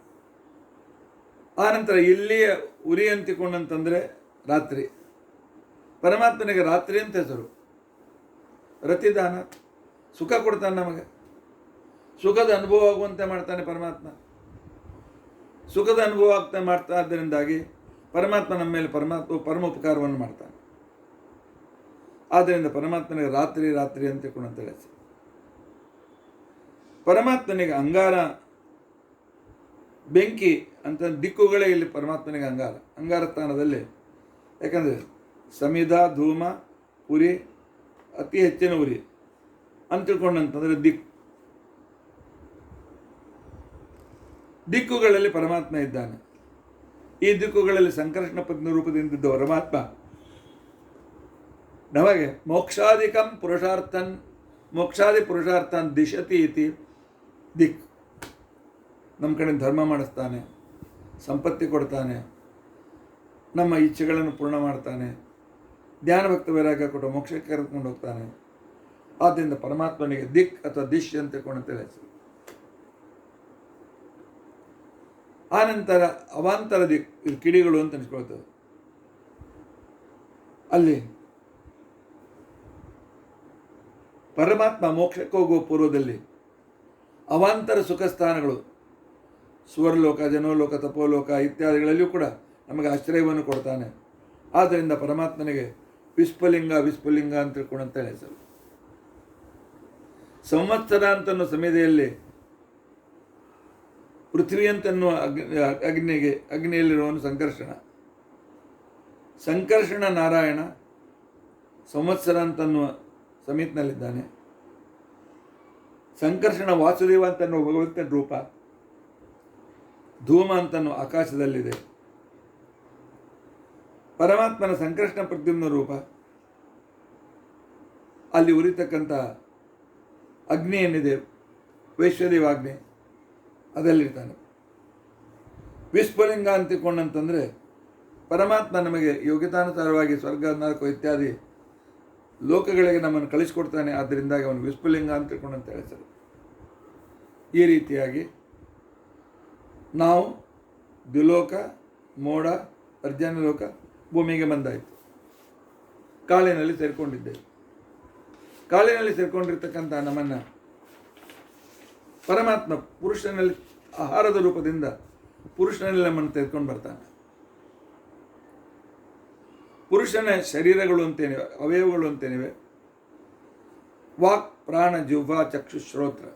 ಆನಂತರ ಇಲ್ಲಿಯ ಉರಿ ಅಂತಿಕೊಂಡಂತಂದರೆ ರಾತ್ರಿ. ಪರಮಾತ್ಮನಿಗೆ ರಾತ್ರಿ ಅಂತ ಹೆಸರು. ರತಿದಾನ, ಸುಖ ಕೊಡ್ತಾನೆ ನಮಗೆ, ಸುಖದ ಅನುಭವ ಆಗುವಂತೆ ಮಾಡ್ತಾನೆ ಪರಮಾತ್ಮ. ಸುಖದ ಅನುಭವ ಆಗ್ತಾ ಮಾಡ್ತಾ ಆದ್ದರಿಂದಾಗಿ ಪರಮಾತ್ಮ ನಮ್ಮ ಮೇಲೆ ಪರಮ ಉಪಕಾರವನ್ನು ಮಾಡ್ತಾನೆ. ಆದ್ದರಿಂದ ಪರಮಾತ್ಮನಿಗೆ ರಾತ್ರಿ ರಾತ್ರಿ ಅಂತ ಹೇಳಿ ಹೆಸರು. ಪರಮಾತ್ಮನಿಗೆ ಅಂಗಾರ, ಬೆಂಕಿ ಅಂತ ದಿಕ್ಕುಗಳೇ ಇಲ್ಲಿ ಪರಮಾತ್ಮನಿಗೆ ಅಂಗಾರ ಸ್ಥಾನದಲ್ಲಿ. ಯಾಕಂದರೆ ಸಮಿಧ, ಧೂಮ, ಉರಿ, ಅತಿ ಹೆಚ್ಚಿನ ಉರಿ ಅಂತ ತಿಳ್ಕೊಂಡಂತಂದರೆ ದಿಕ್ಕುಗಳಲ್ಲಿ ಪರಮಾತ್ಮ ಇದ್ದಾನೆ. ಈ ದಿಕ್ಕುಗಳಲ್ಲಿ ಸಂಕರ್ಷಣ ಪತ್ನಿ ರೂಪದಿಂದಿದ್ದ ಪರಮಾತ್ಮ ನಮಗೆ ಮೋಕ್ಷಾದಿ ಪುರುಷಾರ್ಥನ್ ದಿಶತಿ ಇತಿ ದಿಕ್. ನಮ್ಮ ಕಡೆ ಧರ್ಮ ಮಾಡಿಸ್ತಾನೆ, ಸಂಪತ್ತಿ ಕೊಡ್ತಾನೆ, ನಮ್ಮ ಇಚ್ಛೆಗಳನ್ನು ಪೂರ್ಣ ಮಾಡ್ತಾನೆ, ಧ್ಯಾನ ಭಕ್ತ ವೈರಾಗ್ಯ ಕೊಟ್ಟು ಮೋಕ್ಷಕ್ಕೆ ಕರೆದುಕೊಂಡು ಹೋಗ್ತಾನೆ. ಆದ್ದರಿಂದ ಪರಮಾತ್ಮನಿಗೆ ದಿಕ್ ಅಥವಾ ದಿಶ್ ಅಂತ ಹೇಳಿ ಹೆಸರು. ಆನಂತರ ಅವಾಂತರ ದಿಕ್, ಇದು ಕಿಡಿಗಳು ಅಂತ ಅನಿಸ್ಕೊಳ್ತದೆ. ಅಲ್ಲಿ ಪರಮಾತ್ಮ ಮೋಕ್ಷಕ್ಕೆ ಹೋಗುವ ಪೂರ್ವದಲ್ಲಿ ಅವಾಂತರ ಸುಖ ಸ್ಥಾನಗಳು, ಸುವರ್ಲೋಕ, ಜನೋಲೋಕ, ತಪೋಲೋಕ ಇತ್ಯಾದಿಗಳಲ್ಲಿಯೂ ಕೂಡ ನಮಗೆ ಆಶ್ರಯವನ್ನು ಕೊಡ್ತಾನೆ. ಆದ್ದರಿಂದ ಪರಮಾತ್ಮನಿಗೆ ವಿಸ್ಫುಲಿಂಗ ಅಂತ ತಿಳ್ಕೊಂಡಂತೇಳಿ ಹೆಸರು. ಸಂವತ್ಸರ ಅಂತನ್ನೋ ಸಮಯದಲ್ಲಿ ಪೃಥ್ವಿ ಅಂತನ್ನುವ ಅಗ್ನಿಯಲ್ಲಿರುವನು ಸಂಕರ್ಷಣ ನಾರಾಯಣ ಸಂವತ್ಸರ ಅಂತನ್ನುವ ಸಮಿತಿನಲ್ಲಿದ್ದಾನೆ. ಸಂಕರ್ಷಣ ವಾಸುದೇವ ಅಂತನ್ನುವ ಭಗವಂತನ ರೂಪ, ಧೂಮ ಅಂತನ್ನುವ ಆಕಾಶದಲ್ಲಿದೆ. ಪರಮಾತ್ಮನ ಸಂಕರ್ಷಣ ಪ್ರದ್ಯುಮ್ನ ರೂಪ ಅಲ್ಲಿ ಉರಿತಕ್ಕಂಥ ಅಗ್ನಿ ಏನಿದೆ, ವೈಶ್ವದೇವಾಗ್ನಿ, ಅದರಲ್ಲಿರ್ತಾನೆ. ವಿಸ್ಫುಲಿಂಗ ಅಂತಿಕೊಂಡಂತಂದರೆ ಪರಮಾತ್ಮ ನಮಗೆ ಯೋಗ್ಯತಾನುಸಾರವಾಗಿ ಸ್ವರ್ಗ, ನರಕ ಇತ್ಯಾದಿ ಲೋಕಗಳಿಗೆ ನಮ್ಮನ್ನು ಕಳಿಸಿಕೊಡ್ತಾನೆ. ಆದ್ದರಿಂದಾಗಿ ಅವನು ವಿಸ್ಫುಲಿಂಗ ಅಂತ ತಿಳ್ಕೊಂಡಂತ ಹೆಸರು. ಈ ರೀತಿಯಾಗಿ ನಾವು ದ್ವಿಲೋಕ, ಮೋಡ, ಪರ್ಜನ್ಯಲೋಕ, ಭೂಮಿಗೆ ಬಂದಾಯಿತು. ಕಾಳಿನಲ್ಲಿ ಸೇರಿಕೊಂಡಿದ್ದೇವೆ. ಕಾಳಿನಲ್ಲಿ ಸೇರಿಕೊಂಡಿರ್ತಕ್ಕಂಥ ನಮ್ಮನ್ನು ಪರಮಾತ್ಮ ಪುರುಷನಲ್ಲಿ ಆಹಾರದ ರೂಪದಿಂದ ಪುರುಷನಲ್ಲಿ ನಮ್ಮನ್ನು ತೆಗೆದುಕೊಂಡು ಬರ್ತಾನೆ. ಪುರುಷನ ಶರೀರಗಳು ಅಂತೇನಿವೆ, ಅವಯವಗಳು ಅಂತೇನಿವೆ, ವಾಕ್, ಪ್ರಾಣ, ಜಿಹ್ವಾ, ಚಕ್ಷು, ಶ್ರೋತ್ರ,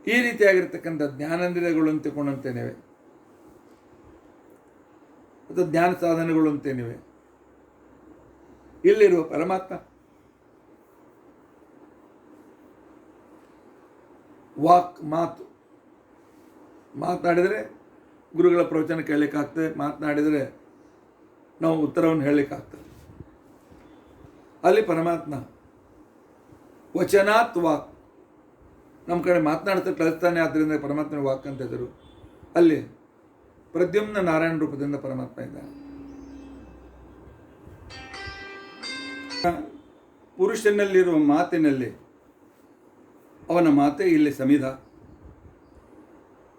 ಈ ರೀತಿಯಾಗಿರ್ತಕ್ಕಂಥ ಜ್ಞಾನೇಂದ್ರಿಯಗಳು ಅಂತೇನೇವೆ, ಅಥವಾ ಜ್ಞಾನ ಸಾಧನೆಗಳು ಅಂತೇನಿವೆ. ಇಲ್ಲಿರುವ ಪರಮಾತ್ಮ ವಾಕ್, ಮಾತನಾಡಿದರೆ ಗುರುಗಳ ಪ್ರವಚನ ಕೇಳಲಿಕ್ಕಾಗ್ತದೆ, ಮಾತನಾಡಿದರೆ ನಾವು ಉತ್ತರವನ್ನು ಹೇಳಲಿಕ್ಕಾಗ್ತದೆ. ಅಲ್ಲಿ ಪರಮಾತ್ಮ ವಚನಾತ್ ವಾಕ್, ನಮ್ಮ ಕಡೆ ಮಾತನಾಡ್ತಾ ಕಳಿಸ್ತಾನೆ. ಆದ್ದರಿಂದ ಪರಮಾತ್ಮನ ವಾಕ್ ಅಂತ ಹೆಸರು. ಅಲ್ಲಿ ಪ್ರದ್ಯುಮ್ನ ನಾರಾಯಣ ರೂಪದಿಂದ ಪರಮಾತ್ಮ ಇದ್ದಾನೆ. ಪುರುಷನಲ್ಲಿರುವ ಮಾತಿನಲ್ಲಿ ಅವನ ಮಾತೆ ಇಲ್ಲಿ ಸಮಿಧ.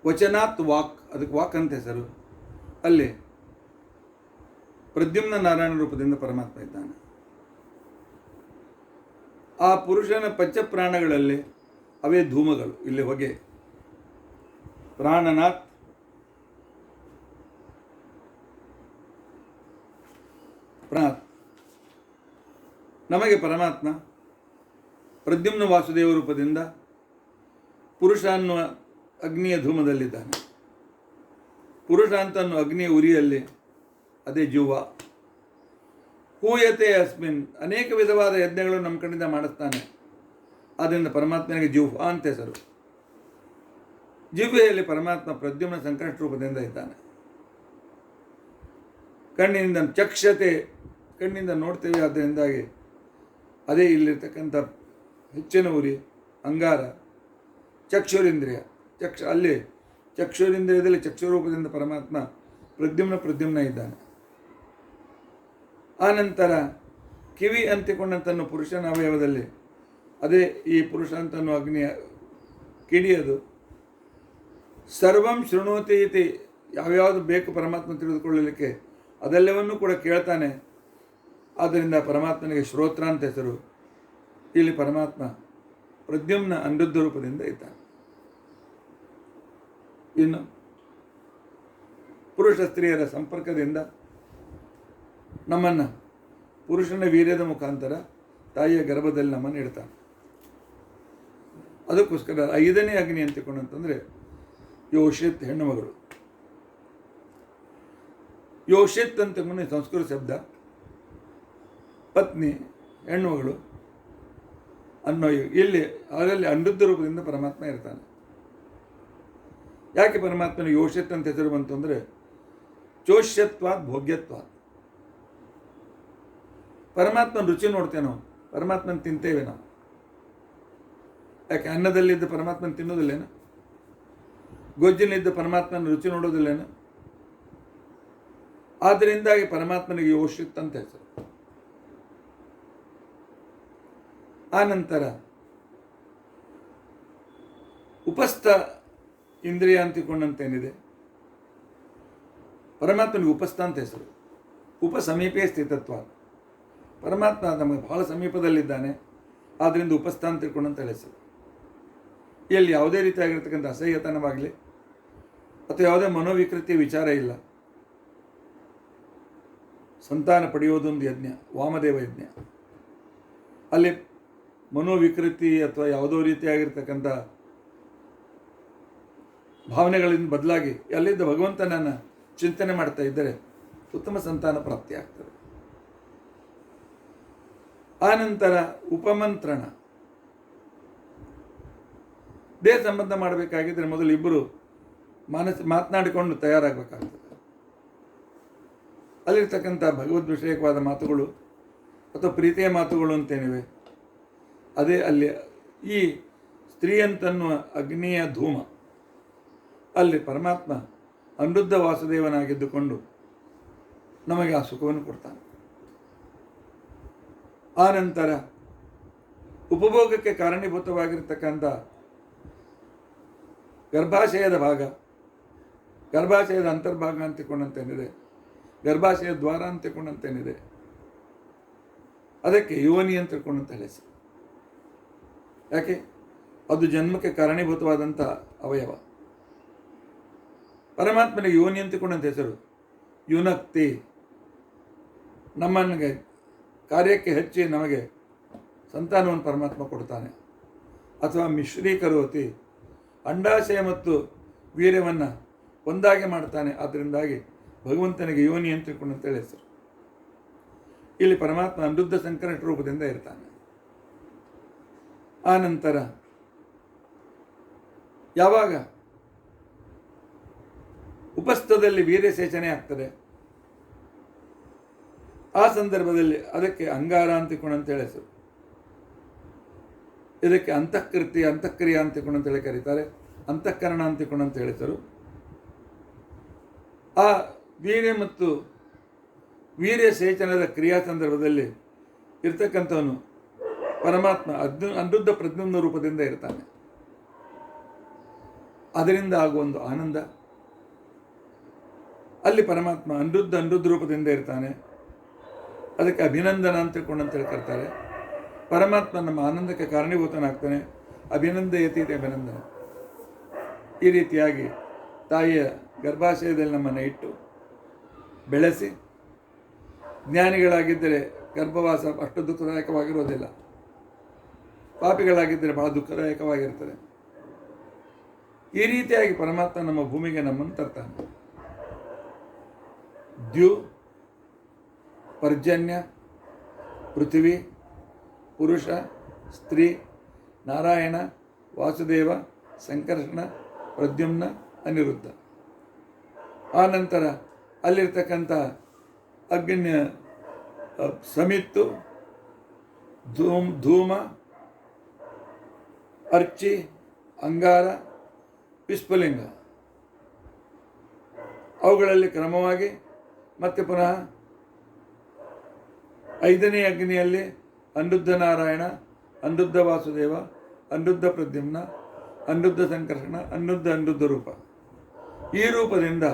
ವಚನಾತ್ ವಾಕ್, ಅದಕ್ಕೆ ವಾಕ್ ಅಂತ ಹೆಸರು. ಅಲ್ಲಿ ಪ್ರದ್ಯುಮ್ನ ನಾರಾಯಣ ರೂಪದಿಂದ ಪರಮಾತ್ಮ ಇದ್ದಾನೆ. ಆ ಪುರುಷನ ಪಂಚಪ್ರಾಣಗಳಲ್ಲಿ ಅವೇ ಧೂಮಗಳು, ಇಲ್ಲಿ ಹೊಗೆ. ಪ್ರಾಣನಾಥ್, ನಮಗೆ ಪರಮಾತ್ಮ ಪ್ರದ್ಯುಮ್ನ ವಾಸುದೇವ ರೂಪದಿಂದ ಪುರುಷ ಅನ್ನುವ ಅಗ್ನಿಯ ಧೂಮದಲ್ಲಿದ್ದಾನೆ. ಪುರುಷ ಅಂತ ಅನ್ನೋ ಅಗ್ನಿಯ ಉರಿಯಲ್ಲಿ, ಅದೇ ಜೀವ. ಹೂಯತೆ ಅಸ್ಮಿನ್, ಅನೇಕ ವಿಧವಾದ ಯಜ್ಞಗಳು ನಮ್ಮ ಕಡೆಯಿಂದ ಮಾಡಿಸ್ತಾನೆ. ಆದ್ದರಿಂದ ಪರಮಾತ್ಮನಿಗೆ ಜಿಹ್ವ ಅಂತ ಹೆಸರು. ಜಿಹ್ವೆಯಲ್ಲಿ ಪರಮಾತ್ಮ ಪ್ರದ್ಯುಮ್ನ ಸಂಕಷ್ಟ ರೂಪದಿಂದ ಇದ್ದಾನೆ. ಕಣ್ಣಿನಿಂದ ಚಕ್ಷತೆ, ಕಣ್ಣಿಂದ ನೋಡ್ತೇವೆ, ಅದರಿಂದಾಗಿ ಅದೇ ಇಲ್ಲಿರ್ತಕ್ಕಂಥ ಹೆಚ್ಚಿನ ಉರಿ ಅಂಗಾರ. ಚಕ್ಷುರಿಂದ್ರಿಯ, ಅಲ್ಲಿ ಚಕ್ಷುರಿಂದ್ರಿಯದಲ್ಲಿ ಚಕ್ಷುರೂಪದಿಂದ ಪರಮಾತ್ಮ ಪ್ರದ್ಯುಮ್ನ ಇದ್ದಾನೆ. ಆನಂತರ ಕಿವಿ ಅಂತಿಕೊಂಡಂತನ್ನು ಪುರುಷನ ಅವಯವದಲ್ಲಿ, ಅದೇ ಈ ಪುರುಷ ಅಂತನ್ನು ಅಗ್ನಿಯ ಕಿಡಿಯದು. ಸರ್ವಂ ಶೃಣೋತಿ ಇತಿ, ಯಾವ್ಯಾವುದು ಬೇಕು ಪರಮಾತ್ಮ ತಿಳಿದುಕೊಳ್ಳಲಿಕ್ಕೆ ಅದೆಲ್ಲವನ್ನೂ ಕೂಡ ಕೇಳ್ತಾನೆ. ಆದ್ದರಿಂದ ಪರಮಾತ್ಮನಿಗೆ ಶ್ರೋತ್ರ ಅಂತ ಹೆಸರು. ಇಲ್ಲಿ ಪರಮಾತ್ಮ ಪ್ರದ್ಯುಮ್ನ ಅನಿರುದ್ಧ ರೂಪದಿಂದ ಇದ್ದಾನೆ. ಇನ್ನು ಪುರುಷ ಸ್ತ್ರೀಯರ ಸಂಪರ್ಕದಿಂದ ನಮ್ಮನ್ನು ಪುರುಷನ ವೀರ್ಯದ ಮುಖಾಂತರ ತಾಯಿಯ ಗರ್ಭದಲ್ಲಿ ನಮ್ಮನ್ನು ಇಡ್ತಾನೆ. ಅದಕ್ಕೋಸ್ಕರ 5ನೇ ಅಗ್ನಿ ಅಂತಿಕೊಂಡಂತಂದರೆ ಯೋಷಿತ್, ಹೆಣ್ಣು ಮಗಳು. ಯೋಷಿತ್ ಅಂತ ಸಂಸ್ಕೃತ ಶಬ್ದ. ಪತ್ನಿ, ಹೆಣ್ಣು ಮಗಳು ಅನ್ನೋ ಇಲ್ಲಿ ಅದರಲ್ಲಿ ಅನಿರುದ್ಧ ರೂಪದಿಂದ ಪರಮಾತ್ಮ ಇರ್ತಾನೆ. ಯಾಕೆ ಪರಮಾತ್ಮನ ಯೋಷಿತ್ ಅಂತ ಹೆಸರು ಬಂತು ಅಂದರೆ ಚೋಷ್ಯತ್ವಾತ್ ಭೋಗ್ಯತ್ವಾತ್. ಪರಮಾತ್ಮನ ರುಚಿ ನೋಡ್ತೇವೆ ನಾವು, ಪರಮಾತ್ಮನ ತಿಂತೇವೆ ನಾವು. ಯಾಕೆ ಅನ್ನದಲ್ಲಿದ್ದ ಪರಮಾತ್ಮನ ತಿನ್ನೋದಿಲ್ಲೇನು? ಗೊಜ್ಜಿನಿದ್ದ ಪರಮಾತ್ಮನ ರುಚಿ ನೋಡೋದಿಲ್ಲೇನು? ಆದ್ದರಿಂದಾಗಿ ಪರಮಾತ್ಮನಿಗೆ ಯೋಷಿತ್ ಅಂತ ಹೆಸರು. ಆನಂತರ ಉಪಸ್ಥ ಇಂದ್ರಿಯ ಅಂತಿಕೊಂಡಂತೇನಿದೆ, ಪರಮಾತ್ಮನಿಗೆ ಉಪಸ್ಥ ಅಂತ ಹೆಸರು. ಉಪಸಮೀಪೇ ಸ್ಥಿತತ್ವ, ಪರಮಾತ್ಮ ನಮಗೆ ಬಹಳ ಸಮೀಪದಲ್ಲಿದ್ದಾನೆ. ಆದ್ದರಿಂದ ಉಪಸ್ಥ ಅಂತ ತಿಳ್ಕೊಂಡಂತ ಹೆಸರು. ಇಲ್ಲಿ ಯಾವುದೇ ರೀತಿಯಾಗಿರ್ತಕ್ಕಂಥ ಅಸಹ್ಯತನವಾಗಲಿ ಅಥವಾ ಯಾವುದೇ ಮನೋವಿಕೃತಿಯ ವಿಚಾರ ಇಲ್ಲ. ಸಂತಾನ ಪಡೆಯೋದೊಂದು ಯಜ್ಞ, ವಾಮದೇವ ಯಜ್ಞ. ಅಲ್ಲಿ ಮನೋವಿಕೃತಿ ಅಥವಾ ಯಾವುದೋ ರೀತಿಯಾಗಿರ್ತಕ್ಕಂಥ ಭಾವನೆಗಳಿಂದ ಬದಲಾಗಿ ಅಲ್ಲಿದ್ದ ಭಗವಂತನನ್ನು ಚಿಂತನೆ ಮಾಡ್ತಾ ಇದ್ದರೆ ಉತ್ತಮ ಸಂತಾನ ಪ್ರಾಪ್ತಿಯಾಗ್ತದೆ. ಆನಂತರ ಉಪಮಂತ್ರಣ. ದೇಹ ಸಂಬಂಧ ಮಾಡಬೇಕಾಗಿದ್ದರೆ ಮೊದಲು ಇಬ್ಬರು ಮಾತನಾಡಿಕೊಂಡು ತಯಾರಾಗಬೇಕಾಗ್ತದೆ. ಅಲ್ಲಿರ್ತಕ್ಕಂಥ ಭಗವದ್ ವಿಷಯಕವಾದ ಮಾತುಗಳು ಅಥವಾ ಪ್ರೀತಿಯ ಮಾತುಗಳು ಅಂತೇನಿವೆ, ಅದೇ ಅಲ್ಲಿ ಈ ಸ್ತ್ರೀಯಂತನ್ನುವ ಅಗ್ನಿಯ ಧೂಮ. ಅಲ್ಲಿ ಪರಮಾತ್ಮ ಅನಿರುದ್ಧ ವಾಸುದೇವನಾಗಿದ್ದುಕೊಂಡು ನಮಗೆ ಆ ಸುಖವನ್ನು ಕೊಡ್ತಾನೆ. ಆನಂತರ ಉಪಭೋಗಕ್ಕೆ ಕಾರಣೀಭೂತವಾಗಿರ್ತಕ್ಕಂಥ ಗರ್ಭಾಶಯದ ಭಾಗ, ಗರ್ಭಾಶಯದ ಅಂತರ್ಭಾಗ ಅಂತಿಕೊಂಡಂತೇನಿದೆ, ಗರ್ಭಾಶಯ ದ್ವಾರ ಅಂತಿಕೊಂಡಂತೇನಿದೆ, ಅದಕ್ಕೆ ಯೋನಿ ಅಂತ ತಿಳ್ಕೊಂಡಂತ ಹೆಸರು. ಯಾಕೆ? ಅದು ಜನ್ಮಕ್ಕೆ ಕಾರಣೀಭೂತವಾದಂಥ ಅವಯವ. ಪರಮಾತ್ಮನಿಗೆ ಯೋನಿ ಅಂತಿಕೊಂಡಂತ ಹೆಸರು. ಯುನಕ್ತಿ, ನಮ್ಮನಿಗೆ ಕಾರ್ಯಕ್ಕೆ ಹಚ್ಚಿ ನಮಗೆ ಸಂತಾನವನ್ನು ಪರಮಾತ್ಮ ಕೊಡ್ತಾನೆ. ಅಥವಾ ಮಿಶ್ರೀಕರೋತಿ, ಅಂಡಾಶಯ ಮತ್ತು ವೀರ್ಯವನ್ನು ಒಂದಾಗಿ ಮಾಡ್ತಾನೆ. ಆದ್ದರಿಂದಾಗಿ ಭಗವಂತನಿಗೆ ಯೋನಿ ಅಂತ ತಿಳ್ಕೊಂಡಂತೇಳಿ ಹೆಸರು. ಇಲ್ಲಿ ಪರಮಾತ್ಮ ಅನಿರುದ್ಧ ಸಂಕಷ್ಟ ರೂಪದಿಂದ ಇರ್ತಾನೆ. ಆನಂತರ ಯಾವಾಗ ಉಪಸ್ಥದಲ್ಲಿ ವೀರ್ಯಸೇಚನೆ ಆಗ್ತದೆ, ಆ ಸಂದರ್ಭದಲ್ಲಿ ಅದಕ್ಕೆ ಅಂಗಾರ ಅಂತಿಕೊಂಡಂತೇಳಿ ಹೆಸರು. ಇದಕ್ಕೆ ಅಂತಃಕ್ರಿಯೆ ಅಂತಿಕೊಂಡಂತೇಳಿ ಕರೀತಾರೆ, ಅಂತಃಕರಣ ಅಂತಿಕೊಂಡಂತ ಹೆಸರು. ಆ ವೀರ್ಯ ಮತ್ತು ವೀರ್ಯ ಸೇಚನದ ಕ್ರಿಯಾ ಸಂದರ್ಭದಲ್ಲಿ ಇರ್ತಕ್ಕಂಥವನು ಪರಮಾತ್ಮ ಅನಿರುದ್ಧ ಪ್ರದ್ಯುಮ್ನ ರೂಪದಿಂದ ಇರ್ತಾನೆ. ಅದರಿಂದ ಆಗುವೊಂದು ಆನಂದ. ಅಲ್ಲಿ ಪರಮಾತ್ಮ ಅನಿರುದ್ಧ ರೂಪದಿಂದ ಇರ್ತಾನೆ. ಅದಕ್ಕೆ ಅಭಿನಂದನ ಅಂತ ತಿಳ್ಕೊಂಡಂತೇಳಿ ಕರ್ತಾರೆ. ಪರಮಾತ್ಮ ನಮ್ಮ ಆನಂದಕ್ಕೆ ಕಾರಣೀಭೂತನಾಗ್ತಾನೆ. ಅಭಿನಂದಯತಿ ಅಭಿನಂದನ. ಈ ರೀತಿಯಾಗಿ ತಾಯಿಯ ಗರ್ಭಾಶಯದಲ್ಲಿ ನಮ್ಮನ್ನು ಇಟ್ಟು ಬೆಳೆಸಿ, ಜ್ಞಾನಿಗಳಾಗಿದ್ದರೆ ಗರ್ಭವಾಸ ಅಷ್ಟು ದುಃಖದಾಯಕವಾಗಿರೋದಿಲ್ಲ. ಪಾಪಿಗಳಾಗಿದ್ದರೆ ಬಹಳ ದುಃಖದಾಯಕವಾಗಿರ್ತದೆ. ಈ ರೀತಿಯಾಗಿ ಪರಮಾತ್ಮ ನಮ್ಮ ಭೂಮಿಗೆ ನಮ್ಮನ್ನು ತರ್ತಾನೆ. ದ್ಯು, ಪರ್ಜನ್ಯ, ಪೃಥ್ವಿ, ಪುರುಷ, ಸ್ತ್ರೀ, ನಾರಾಯಣ, ವಾಸುದೇವ, ಸಂಕರ್ಷಣ, ಪ್ರದ್ಯುಮ್ನ, ಅನಿರುದ್ಧ. ಆ ನಂತರ ಅಲ್ಲಿರ್ತಕ್ಕಂಥ ಅಗ್ನ್ಯ, ಸಮಿತ್ತು, ಧೂಮ, ಅರ್ಚಿ, ಅಂಗಾರ, ವಿಸ್ಫುಲಿಂಗ, ಅವುಗಳಲ್ಲಿ ಕ್ರಮವಾಗಿ ಮತ್ತೆ ಪುನಃ 5ನೇ ಅಗ್ನಿಯಲ್ಲಿ ಅನಿರುದ್ಧ ನಾರಾಯಣ, ಅನಿರುದ್ಧ ವಾಸುದೇವ, ಅನಿರುದ್ಧ ಪ್ರದ್ಯುಮ್ನ, ಅನಿರುದ್ಧ ಸಂಕರ್ಷಣ, ಅನಿರುದ್ಧ ರೂಪ. ಈ ರೂಪದಿಂದ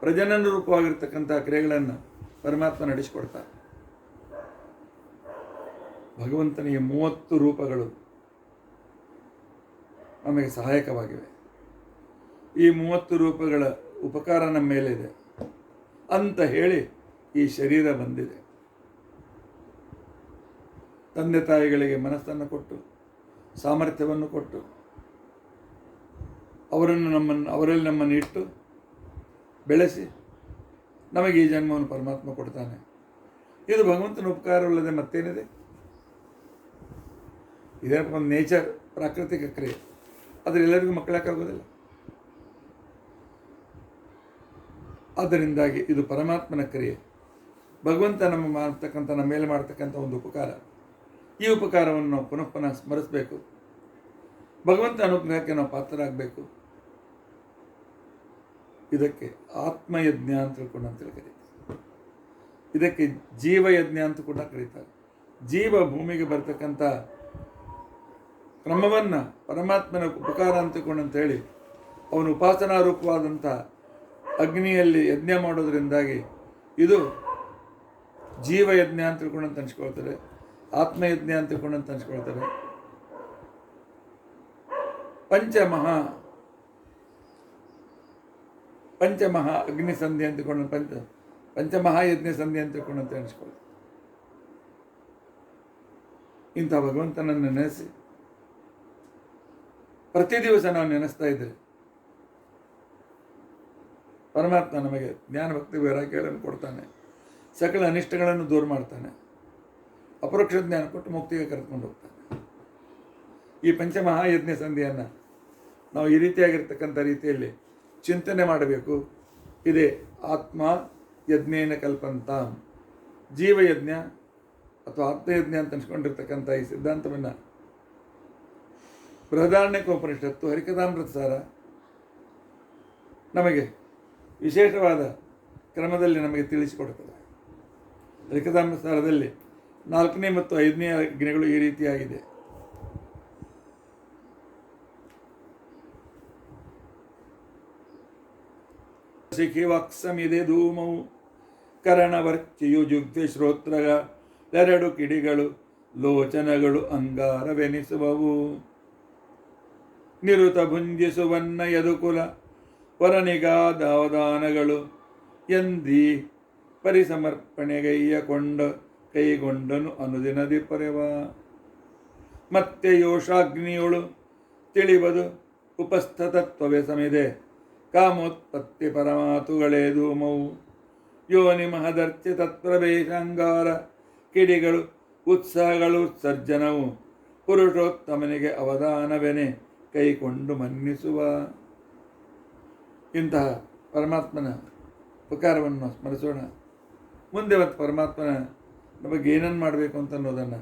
ಪ್ರಜನನ ರೂಪವಾಗಿರ್ತಕ್ಕಂಥ ಕ್ರಿಯೆಗಳನ್ನು ಪರಮಾತ್ಮ ನಡೆಸಿಕೊಡ್ತಾರೆ. ಭಗವಂತನಿಗೆ 30 ರೂಪಗಳು ನಮಗೆ ಸಹಾಯಕವಾಗಿವೆ. ಈ 30 ರೂಪಗಳ ಉಪಕಾರ ನಮ್ಮ ಮೇಲಿದೆ ಅಂತ ಹೇಳಿ ಈ ಶರೀರ ಬಂದಿದೆ. ತಂದೆ ತಾಯಿಗಳಿಗೆ ಮನಸ್ಸನ್ನು ಕೊಟ್ಟು, ಸಾಮರ್ಥ್ಯವನ್ನು ಕೊಟ್ಟು, ಅವರಲ್ಲಿ ನಮ್ಮನ್ನು ಇಟ್ಟು ಬೆಳೆಸಿ ನಮಗೆ ಈ ಜನ್ಮವನ್ನು ಪರಮಾತ್ಮ ಕೊಡ್ತಾನೆ. ಇದು ಭಗವಂತನ ಉಪಕಾರವಲ್ಲದೆ ಮತ್ತೇನಿದೆ? ಇದಕ್ಕೆ ಒಂದು ನೇಚರ್, ಪ್ರಾಕೃತಿಕ ಕ್ರಿಯೆ. ಆದರೆ ಎಲ್ಲರಿಗೂ ಮಕ್ಕಳಕ್ಕಾಗೋದಿಲ್ಲ. ಆದ್ದರಿಂದಾಗಿ ಇದು ಪರಮಾತ್ಮನ ಕ್ರಿಯೆ. ಭಗವಂತ ನಮ್ಮ ಮೇಲೆ ಮಾಡ್ತಕ್ಕಂಥ ಒಂದು ಉಪಕಾರ. ಈ ಉಪಕಾರವನ್ನು ನಾವು ಪುನಃ ಸ್ಮರಿಸಬೇಕು. ಭಗವಂತ ಅನುಗ್ರಹಕ್ಕೆ ನಾವು ಪಾತ್ರರಾಗಬೇಕು. ಇದಕ್ಕೆ ಆತ್ಮಯಜ್ಞ ಅಂತ ಕರೀತಾರೆ. ಇದಕ್ಕೆ ಜೀವಯಜ್ಞ ಅಂತ ಕೂಡ ಕರೀತಾರೆ. ಜೀವ ಭೂಮಿಗೆ ಬರ್ತಕ್ಕಂಥ ಕ್ರಮವನ್ನು ಪರಮಾತ್ಮನ ಉಪಕಾರ ಅಂತೇಳಿ ಅವನು ಉಪಾಸನಾ ರೂಪವಾದಂಥ ಅಗ್ನಿಯಲ್ಲಿ ಯಜ್ಞ ಮಾಡೋದ್ರಿಂದಾಗಿ ಇದು ಜೀವಯಜ್ಞ ಅಂತ ತಿಳ್ಕೊಂಡಂತ ಅನ್ಸ್ಕೊಳ್ತಾರೆ, ಆತ್ಮಯಜ್ಞ ಅಂತ ತಿಳ್ಕೊಂಡಂತ ಅನ್ಸ್ಕೊಳ್ತಾರೆ. ಪಂಚಮಹಾ ಅಗ್ನಿ ಸಂಧಿ ಅಂತ ತಿಳ್ಕೊಂಡು ಪಂಚಮಹಾಯಜ್ಞ ಸಂಧಿ ಅಂತ ತಿಳ್ಕೊಂಡಂತ ಅನ್ಸ್ಕೊಳ್ತಾರೆ. ಇಂಥ ಭಗವಂತನನ್ನು ನೆನೆಸಿ ಪ್ರತಿ ದಿವಸ ನಾವು ನೆನೆಸ್ತಾ ಇದ್ದರೆ ಪರಮಾತ್ಮ ನಮಗೆ ಜ್ಞಾನ, ಭಕ್ತಿ, ವೈರಾಗ್ಯಗಳನ್ನು ಕೊಡ್ತಾನೆ. ಸಕಲ ಅನಿಷ್ಟಗಳನ್ನು ದೂರ ಮಾಡ್ತಾನೆ. ಅಪರೋಕ್ಷ ಜ್ಞಾನ ಕೊಟ್ಟು ಮುಕ್ತಿಗೆ ಕರೆದುಕೊಂಡು ಹೋಗ್ತಾನೆ. ಈ ಪಂಚಮಹಾಯಜ್ಞ ಸಂಧಿಯನ್ನು ನಾವು ಈ ರೀತಿಯಾಗಿರ್ತಕ್ಕಂಥ ರೀತಿಯಲ್ಲಿ ಚಿಂತನೆ ಮಾಡಬೇಕು. ಇದೇ ಆತ್ಮ ಯಜ್ಞೇನ ಕಲ್ಪಂತಾಂ, ಜೀವಯಜ್ಞ ಅಥವಾ ಆತ್ಮಯಜ್ಞ ಅಂತ ಅನ್ಸ್ಕೊಂಡಿರ್ತಕ್ಕಂಥ ಈ ಸಿದ್ಧಾಂತವನ್ನು ಬೃಹದಾರಣ್ಯಕೋಪನಿಷತ್ತು, ಹರಿಕಥಾಮೃತ ಸಾರ ನಮಗೆ ವಿಶೇಷವಾದ ಕ್ರಮದಲ್ಲಿ ನಮಗೆ ತಿಳಿಸಿಕೊಡುತ್ತದೆ. ಹರಿಕಥಾಮೃತ ಸಾರದಲ್ಲಿ 4ನೇ ಮತ್ತು 5ನೇ ಅಗ್ನಿಗಳು ಈ ರೀತಿಯಾಗಿದೆ. ಶಿಖಿ ವಾಕ್ಸಮಿದೆ ಧೂಮವು ಕರಣವರ್ಚಿಯು ಜುಗ್ಧಿ ಶ್ರೋತ್ರಗಳೆರಡು ಕಿಡಿಗಳು ಲೋಚನಗಳು ಅಂಗಾರವೆನಿಸುವವು. ನಿರುತ ಭುಂಜಿಸುವನ್ನ ಯದುಕುಲ ವರನಿಗಾದಾವದಾನಗಳು ಎಂದಿ ಕೈಗೊಂಡನು ಅನುದಿನದಿ ಪರೆವ. ಮತ್ತೆ ಯೋಷಾಗ್ನಿಯೊಳು ತಿಳಿಬದು ಉಪಸ್ಥತತ್ವವೇ ಸಮಿದೆ ಕಾಮೋತ್ಪತ್ತಿ ಪರಮಾತುಗಳೇ ಧೂಮವು. ಯೋನಿ ಮಹದರ್ಚಿ ತತ್ಪ್ರವೇಶಾಂಗಾರ ಕಿಡಿಗಳು ಉತ್ಸಾಹಗಳು ಉತ್ಸರ್ಜನವು ಪುರುಷೋತ್ತಮನಿಗೆ ಅವಧಾನವೆನೆ ಕೈಕೊಂಡು ಮನ್ನಿಸುವ. ಇಂತಹ ಪರಮಾತ್ಮನ ಉಪಕಾರವನ್ನು ಸ್ಮರಿಸೋಣ. ಮುಂದೆ ಮತ್ತು ಪರಮಾತ್ಮನ ನಮಗೆ ಏನನ್ನು ಮಾಡಬೇಕು ಅಂತ ಅನ್ನೋದನ್ನು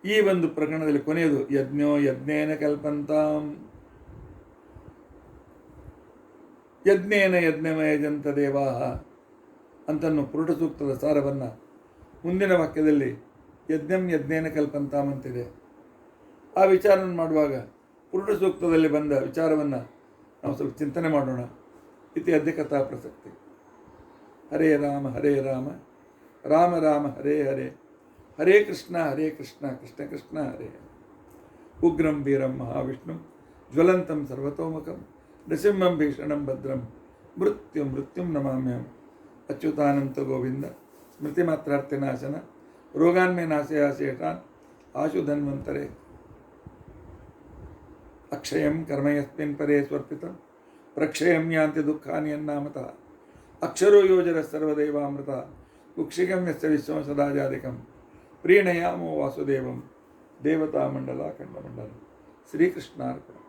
ಈ ಒಂದು ಪ್ರಕರಣದಲ್ಲಿ ಕೊನೆಯದು ಯಜ್ಞೋ ಯಜ್ಞೇನ ಕಲ್ಪಂತಾಂ ಯಜ್ಞೇನ ಯಜ್ಞಮಯಜಂತ ದೇವಾಹ ಅಂತನ್ನೋ ಪುರುಷ ಸೂಕ್ತದ ಸಾರವನ್ನು ಮುಂದಿನ ವಾಕ್ಯದಲ್ಲಿ ಯಜ್ಞಂ ಯಜ್ಞೇನ ಕಲ್ಪಂತಾಂ ಅಂತಿದೆ. ಆ ವಿಚಾರವನ್ನು ಮಾಡುವಾಗ ಪುರುಷ ಸೂಕ್ತದಲ್ಲಿ ಬಂದ ವಿಚಾರವನ್ನು ನಾವು ಸ್ವಲ್ಪ ಚಿಂತನೆ ಮಾಡೋಣ. ಇತಿ ಅದ್ಯ ಕಥಾ ಪ್ರಸಕ್ತಿ. ಹರೇ ರಾಮ ರಾಮ ರಾಮ ಹರೇ ಹರೇ, ಹರೇ ಕೃಷ್ಣ ಕೃಷ್ಣ ಕೃಷ್ಣ ಹರೇ. ಉಗ್ರಂ ವೀರಂ ಮಹಾವಿಷ್ಣು ಜ್ವಲಂತಂ ಸರ್ವತೋಮುಖಂ ನೃಸಿಂಹಂ ಭೀಷಣಂ ಭದ್ರಂ ಮೃತ್ಯುಂ ನಮಾಮ್ಯಹಂ. ಅಚ್ಯುತಾನಂತ ಗೋವಿಂದ स्मृतिमात्रार्थनाशन रोगान्मे नाशया शेषान् आशु धन्वन्तरे अक्षयं कर्म यस्मिन् परे स्वर्पितं प्रक्षयं यान्ति दुःखानि यन्नामतः अक्षरो योजरः सर्वदेवामृतः कुक्षिकं यस्य विश्वं सदाजादिकं प्रीणयामो वासुदेवं देवतामण्डलाखण्डमण्डलं श्रीकृष्णार्पणम्।